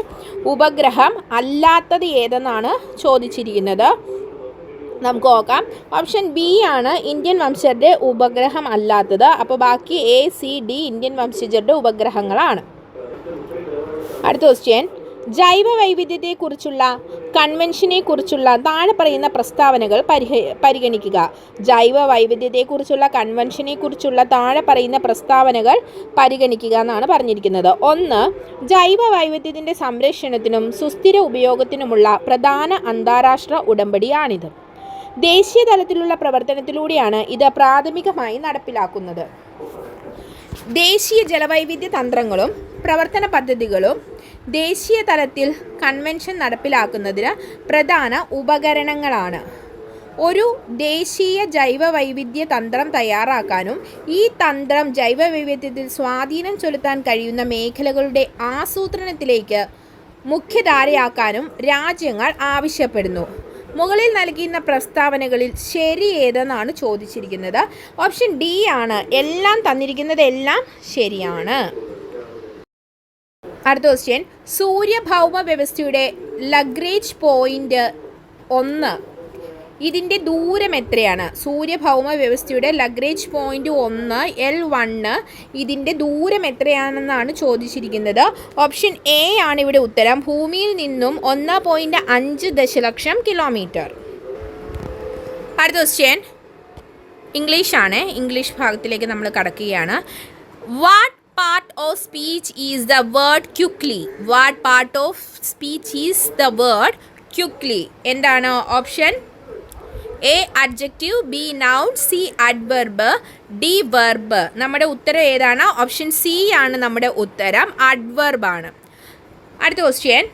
ഉപഗ്രഹം അല്ലാത്തത് ഏതെന്നാണ് ചോദിച്ചിരിക്കുന്നത്. നമുക്ക് നോക്കാം. ഓപ്ഷൻ ബി ആണ് ഇന്ത്യൻ വംശജരുടെ ഉപഗ്രഹം അല്ലാത്തത്. അപ്പോൾ ബാക്കി എ, സി, ഡി ഇന്ത്യൻ വംശജരുടെ ഉപഗ്രഹങ്ങളാണ്. അടുത്ത ക്വസ്റ്റ്യൻ, ജൈവ വൈവിധ്യത്തെക്കുറിച്ചുള്ള കൺവെൻഷനെക്കുറിച്ചുള്ള താഴെ പറയുന്ന പ്രസ്താവനകൾ പരിഗണിക്കുക. ജൈവ വൈവിധ്യത്തെക്കുറിച്ചുള്ള കൺവെൻഷനെക്കുറിച്ചുള്ള താഴെ പറയുന്ന പ്രസ്താവനകൾ പരിഗണിക്കുക എന്നാണ് പറഞ്ഞിരിക്കുന്നത്. 1. ജൈവ വൈവിധ്യത്തിൻ്റെ സംരക്ഷണത്തിനും സുസ്ഥിര ഉപയോഗത്തിനുമുള്ള പ്രധാന അന്താരാഷ്ട്ര ഉടമ്പടിയാണിത്. ദേശീയ തലത്തിലുള്ള പ്രവർത്തനത്തിലൂടെയാണ് ഇത് പ്രാഥമികമായി നടപ്പിലാക്കുന്നത്. ദേശീയ ജലവൈവിധ്യ തന്ത്രങ്ങളും പ്രവർത്തന പദ്ധതികളും ദേശീയ തലത്തിൽ കൺവെൻഷൻ നടപ്പിലാക്കുന്നതിന് പ്രധാന ഉപകരണങ്ങളാണ്. ഒരു ദേശീയ ജൈവ വൈവിധ്യ തന്ത്രം തയ്യാറാക്കാനും ഈ തന്ത്രം ജൈവ വൈവിധ്യത്തിൽ സ്വാധീനം ചെലുത്താൻ കഴിയുന്ന മേഖലകളുടെ ആസൂത്രണത്തിലേക്ക് മുഖ്യധാരയാക്കാനും രാജ്യങ്ങൾ ആവശ്യപ്പെടുന്നു. മുകളിൽ നൽകിയിരുന്ന പ്രസ്താവനകളിൽ ശരി ഏതെന്നാണ് ചോദിച്ചിരിക്കുന്നത്. ഓപ്ഷൻ ഡി ആണ്. എല്ലാം തന്നിരിക്കുന്നത് എല്ലാം ശരിയാണ്. അടുത്ത ക്വസ്റ്റ്യൻ, സൂര്യഭൗമ വ്യവസ്ഥയുടെ ലഗ്രേഞ്ച് പോയിന്റ് 1 ഇതിൻ്റെ ദൂരം എത്രയാണ്? സൂര്യഭൗമ വ്യവസ്ഥയുടെ ലഗ്രേഞ്ച് പോയിന്റ് 1 L1 ഇതിൻ്റെ ദൂരം എത്രയാണെന്നാണ് ചോദിച്ചിരിക്കുന്നത്. ഓപ്ഷൻ എ ആണ് ഇവിടെ ഉത്തരം. ഭൂമിയിൽ നിന്നും 1.5 ദശലക്ഷം കിലോമീറ്റർ. അടുത്ത ക്വസ്റ്റ്യൻ ഇംഗ്ലീഷാണ്. ഇംഗ്ലീഷ് ഭാഗത്തിലേക്ക് നമ്മൾ കടക്കുകയാണ്. What part of speech is the word quickly? What part of speech is the word quickly? എന്താണ്? Option A adjective, B noun, C adverb, D verb. നമ്മുടെ ഉത്തരം ഏതാണ്? ഓപ്ഷൻ സി ആണ് നമ്മുടെ ഉത്തരം. adverb ആണ്. അടുത്ത question,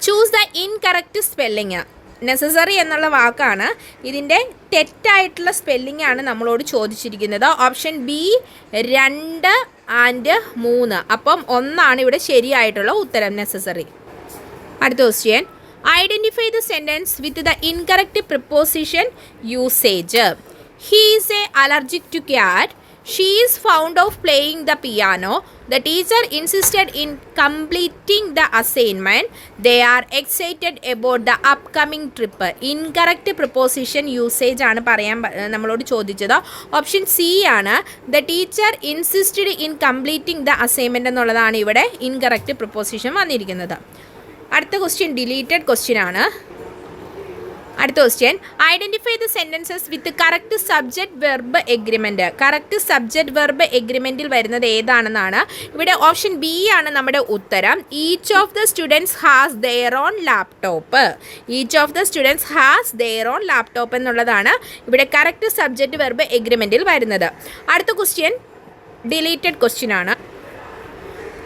choose the incorrect spelling. Necessary എന്നുള്ള വാക്കാണ്. ഇതിൻ്റെ തെറ്റായിട്ടുള്ള സ്പെല്ലിംഗ് ആണ് നമ്മളോട് ചോദിച്ചിരിക്കുന്നത്. Option B 2 and 3. അപ്പം 1 ഇവിടെ ശരിയായിട്ടുള്ള ഉത്തരം, നെസസറി. അടുത്ത question, identify the sentence with the incorrect preposition usage. He is a allergic to cat. She is fond of playing the piano. The teacher insisted in completing the assignment. They are excited about the upcoming trip. Incorrect preposition usage ആണ് പറയാൻ നമ്മളോട് ചോദിച്ചത്. Option C ആണ്. The teacher insisted in completing the assignment എന്നുള്ളതാണ് ഇവിടെ incorrect preposition വന്നിരിക്കുന്നത്. അടുത്ത question deleted question ആണ്. അടുത്ത question, identify the sentences with correct subject verb agreement. Correct subject verb എഗ്രിമെൻറ്റിൽ വരുന്നത് ഏതാണെന്നാണ്. ഇവിടെ ഓപ്ഷൻ ബി ആണ് നമ്മുടെ ഉത്തരം. Each of the students has their own laptop. Each of the students has their own laptop എന്നുള്ളതാണ് ഇവിടെ കറക്റ്റ് സബ്ജക്റ്റ് വെർബ് എഗ്രിമെൻറ്റിൽ വരുന്നത്. അടുത്ത ക്വസ്റ്റ്യൻ ഡിലീറ്റഡ് ക്വസ്റ്റ്യൻ ആണ്.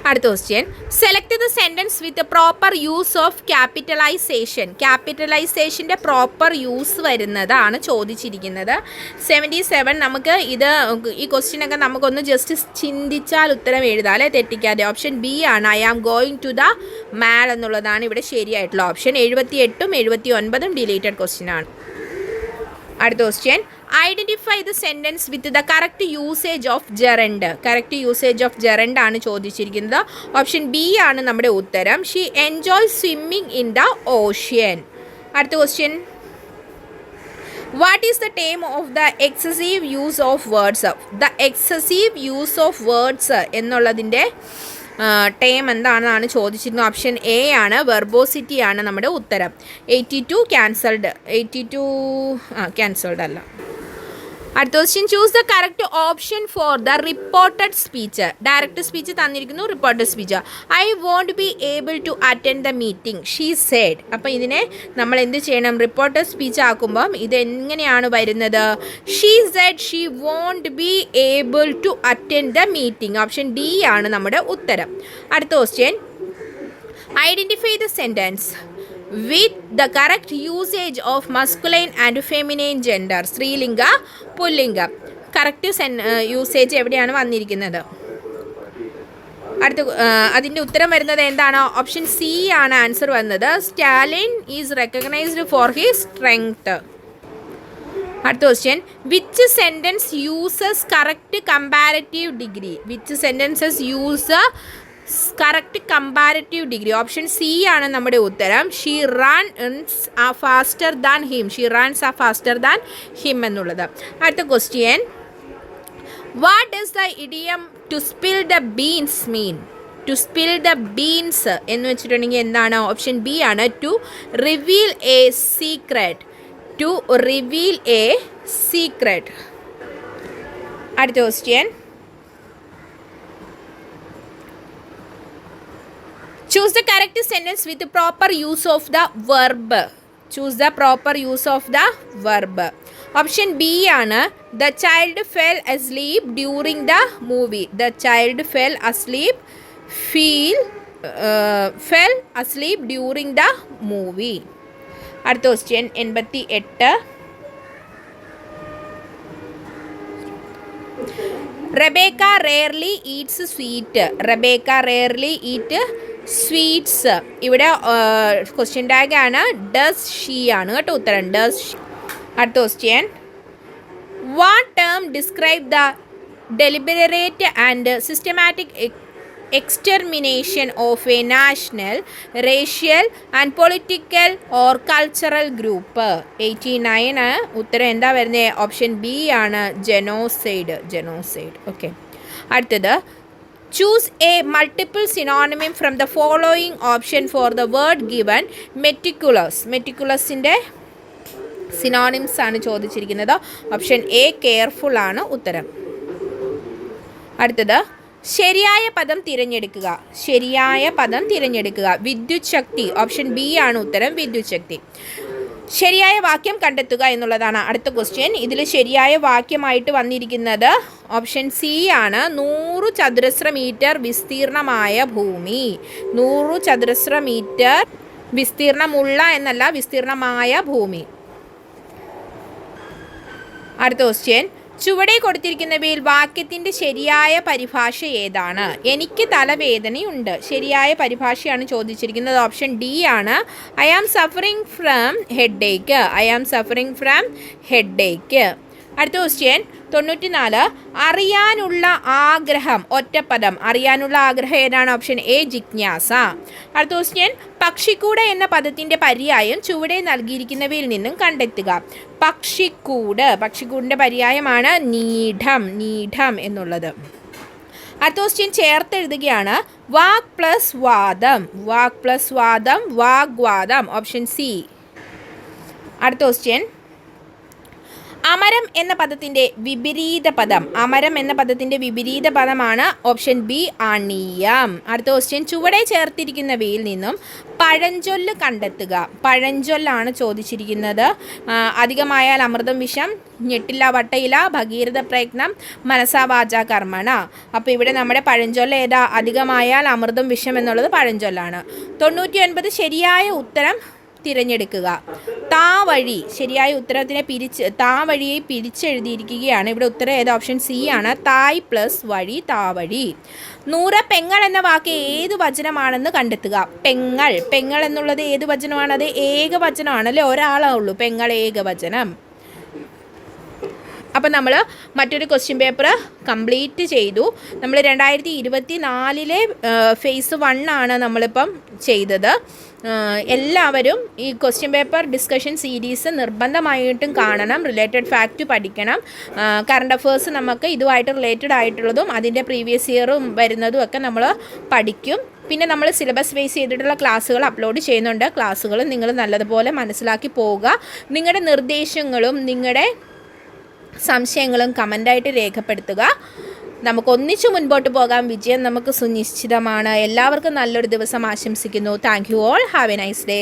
അടുത്ത question, select the sentence with proper use of capitalization. ക്യാപിറ്റലൈസേഷൻ്റെ proper use വരുന്നതാണ് ചോദിച്ചിരിക്കുന്നത്. 77 നമുക്ക് ഈ ക്വസ്റ്റ്യനൊക്കെ നമുക്കൊന്ന് ജസ്റ്റ് ചിന്തിച്ചാൽ ഉത്തരം എഴുതാം അല്ലേ, തെറ്റിക്കാതെ. ഓപ്ഷൻ ബി ആണ്. I am going to the mall എന്നുള്ളതാണ് ഇവിടെ ശരിയായിട്ടുള്ള ഓപ്ഷൻ. 78ഉം 79ഉം ഡിലീറ്റഡ് ക്വസ്റ്റ്യൻ ആണ്. അടുത്ത question, identify the sentence with the correct usage of gerund. Correct usage of gerund ആണ് ചോദിച്ചിരിക്കുന്നത്. ഓപ്ഷൻ ബി ആണ് നമ്മുടെ ഉത്തരം. She enjoy swimming in the ocean. അടുത്ത question, what is the term of the excessive use of words? The excessive use of words എന്നുള്ളതിൻ്റെ term എന്താണെന്നാണ് ചോദിച്ചിരുന്നത്. Option A ആണ്. വെർബോസിറ്റി ആണ് നമ്മുടെ ഉത്തരം. 82 ക്യാൻസൽഡ്. 82 ക്യാൻസൽഡ് അല്ല. അടുത്ത question, choose the correct option for the reported speech. Direct speech തന്നിരിക്കുന്നു, reported speech. I won't be able to attend the meeting she said. അപ്പോൾ ഇതിനെ നമ്മൾ എന്ത് ചെയ്യണം? റിപ്പോർട്ടഡ് സ്പീച്ച് ആക്കുമ്പം ഇത് എങ്ങനെയാണ് വരുന്നത്? She said she won't be able to attend the meeting. Option D ആണ് നമ്മുടെ ഉത്തരം. അടുത്ത question, identify the sentence with the correct usage of masculine and feminine gender. സ്ത്രീലിംഗ പുല്ലിംഗ. കറക്റ്റ് യൂസേജ് എവിടെയാണ് വന്നിരിക്കുന്നത്? അതിൻ്റെ ഉത്തരം വരുന്നത് എന്താണ്? ഓപ്ഷൻ സി ആണ് ആൻസർ വന്നത്. Stalin is recognised for his strength. അടുത്ത question, which sentence uses correct comparative degree? Which sentences use correct comparative degree? Option C ആണ് നമ്മുടെ ഉത്തരം. She runs faster than him. She runs faster than him എന്നുള്ളത്. അടുത്ത question, what does the idiom to spill the beans mean? To spill the beans എന്ന് വെച്ചിട്ടുണ്ടെങ്കിൽ എന്താണ്? Option B ആണ്, to reveal a secret. To reveal a secret. അടുത്ത question, choose the correct sentence with the proper use of the verb. Choose the proper use of the verb. Option B ആണ്, the child fell asleep during the movie. The child fell asleep during the movie. അടുത്ത question 88. Rebecca rarely eats sweet. Rebecca rarely eats sweets. ഇവിടെ question tag ആണ്, does she ആണ് കേട്ടോ ഉത്തരം, does she. അടുത്ത question, what term describe the deliberate and systematic extermination of a national, racial and political or cultural group? 89 ഉത്തരം എന്താ വരുന്നത്? Option B ആണ്, ജനോസൈഡ്. ജനോസൈഡ്. ഓക്കെ. അടുത്തത്, choose a multiple synonym from the following option for the word given. Meticulous. മെറ്റിക്കുലസിൻ്റെ synonyms ആണ് ചോദിച്ചിരിക്കുന്നത്. Option A careful ആണ് ഉത്തരം. അടുത്തത്, ശരിയായ പദം തിരഞ്ഞെടുക്കുക. ശരിയായ പദം തിരഞ്ഞെടുക്കുക. വിദ്യുത് ശക്തി. ഓപ്ഷൻ ബി ആണ് ഉത്തരം, വിദ്യുത് ശക്തി. ശരിയായ വാക്യം കണ്ടെത്തുക എന്നുള്ളതാണ് അടുത്ത ക്വസ്റ്റ്യൻ. ഇതിൽ ശരിയായ വാക്യമായിട്ട് വന്നിരിക്കുന്നത് ഓപ്ഷൻ സി ആണ്, 100 ചതുരശ്ര മീറ്റർ വിസ്തീർണമായ ഭൂമി. 100 ചതുരശ്ര മീറ്റർ വിസ്തീർണമുള്ള എന്നല്ല, വിസ്തീർണമായ ഭൂമി. അടുത്ത ക്വസ്റ്റ്യൻ, ചുവടെ കൊടുത്തിരിക്കുന്നവയിൽ വാക്യത്തിൻ്റെ ശരിയായ പരിഭാഷ ഏതാണ്? എനിക്ക് തലവേദനയുണ്ട്. ശരിയായ പരിഭാഷയാണ് ചോദിച്ചിരിക്കുന്നത്. ഓപ്ഷൻ ഡി ആണ്, I am suffering from headache. I am suffering from headache. അടുത്ത ക്വസ്റ്റ്യൻ 94, അറിയാനുള്ള ആഗ്രഹം. ഒറ്റപ്പദം. അറിയാനുള്ള ആഗ്രഹം ഏതാണ്? ഓപ്ഷൻ എ ജിജ്ഞാസ. അടുത്ത ക്വസ്റ്റ്യൻ, പക്ഷിക്കൂട് എന്ന പദത്തിൻ്റെ പര്യായം ചുവടെ നൽകിയിരിക്കുന്നവയിൽ നിന്നും കണ്ടെത്തുക. പക്ഷിക്കൂട്. പക്ഷിക്കൂടിൻ്റെ പര്യായമാണ് നീഢം. നീഢം എന്നുള്ളത്. അടുത്ത ക്വസ്റ്റ്യൻ ചേർത്ത് എഴുതുകയാണ്. വാക് പ്ലസ് വാദം. വാക് പ്ലസ് വാദം വാഗ്വാദം. Option C. അടുത്ത ക്വസ്റ്റ്യൻ, അമരം എന്ന പദത്തിൻ്റെ വിപരീത പദം. അമരം എന്ന പദത്തിൻ്റെ വിപരീത പദമാണ് ഓപ്ഷൻ ബി അണിയം. അടുത്ത ക്വസ്റ്റ്യൻ, ചുവടെ ചേർത്തിരിക്കുന്നവയിൽ നിന്നും പഴഞ്ചൊല്ല് കണ്ടെത്തുക. പഴഞ്ചൊല്ലാണ് ചോദിച്ചിരിക്കുന്നത്. അധികമായാൽ അമൃതം വിഷം, ഞെട്ടില്ല വട്ടയില, ഭഗീരഥ പ്രയത്നം, മനസാ വാച കർമ്മണ. അപ്പോൾ ഇവിടെ നമ്മുടെ പഴഞ്ചൊല്ല് ഏതാ? അധികമായാൽ അമൃതം വിഷം എന്നുള്ളത് പഴഞ്ചൊല്ലാണ്. 99 ശരിയായ ഉത്തരം തിരഞ്ഞെടുക്കുക. താവഴി. ശരിയായ ഉത്തരത്തിനെ താവഴിയെ പിരിച്ചെഴുതിയിരിക്കുകയാണ്. ഇവിടെ ഉത്തരം ഏത്? ഓപ്ഷൻ സി ആണ്, തായ് പ്ലസ് വഴി, താവഴി. 100 പെങ്ങൾ എന്ന വാക്ക് ഏത് വചനമാണെന്ന് കണ്ടെത്തുക. പെങ്ങൾ. പെങ്ങൾ എന്നുള്ളത് ഏത് വചനമാണ്? അത് ഏകവചനമാണല്ലേ, ഒരാളേ ഉള്ളൂ. പെങ്ങൾ ഏകവചനം. അപ്പം നമ്മൾ മറ്റൊരു ക്വസ്റ്റ്യൻ പേപ്പർ കംപ്ലീറ്റ് ചെയ്തു. നമ്മൾ 2024 ഫേസ് 1 ആണ് നമ്മളിപ്പം ചെയ്തത്. എല്ലാവരും ഈ ക്വസ്റ്റ്യൻ പേപ്പർ ഡിസ്കഷൻ സീരീസ് നിർബന്ധമായിട്ടും കാണണം. റിലേറ്റഡ് ഫാക്റ്റ് പഠിക്കണം. കറണ്ട് അഫേഴ്സ് നമുക്ക് ഇതുമായിട്ട് റിലേറ്റഡ് ആയിട്ടുള്ളതും അതിൻ്റെ പ്രീവിയസ് ഇയറും വരുന്നതും ഒക്കെ നമ്മൾ പഠിക്കും. പിന്നെ നമ്മൾ സിലബസ് ബേസ് ചെയ്തിട്ടുള്ള ക്ലാസ്സുകൾ അപ്ലോഡ് ചെയ്യുന്നുണ്ട്. ക്ലാസ്സുകൾ നിങ്ങൾ നല്ലതുപോലെ മനസ്സിലാക്കി പോവുക. നിങ്ങളുടെ നിർദ്ദേശങ്ങളും നിങ്ങളുടെ സംശയങ്ങളും കമൻ്റായിട്ട് രേഖപ്പെടുത്തുക. നമുക്ക് ഒന്നിച്ചു മുൻപോട്ട് പോകാം. വിജയം നമുക്ക് സുനിശ്ചിതമാണ്. എല്ലാവർക്കും നല്ലൊരു ദിവസം ആശംസിക്കുന്നു. Thank you all. Have A nice day.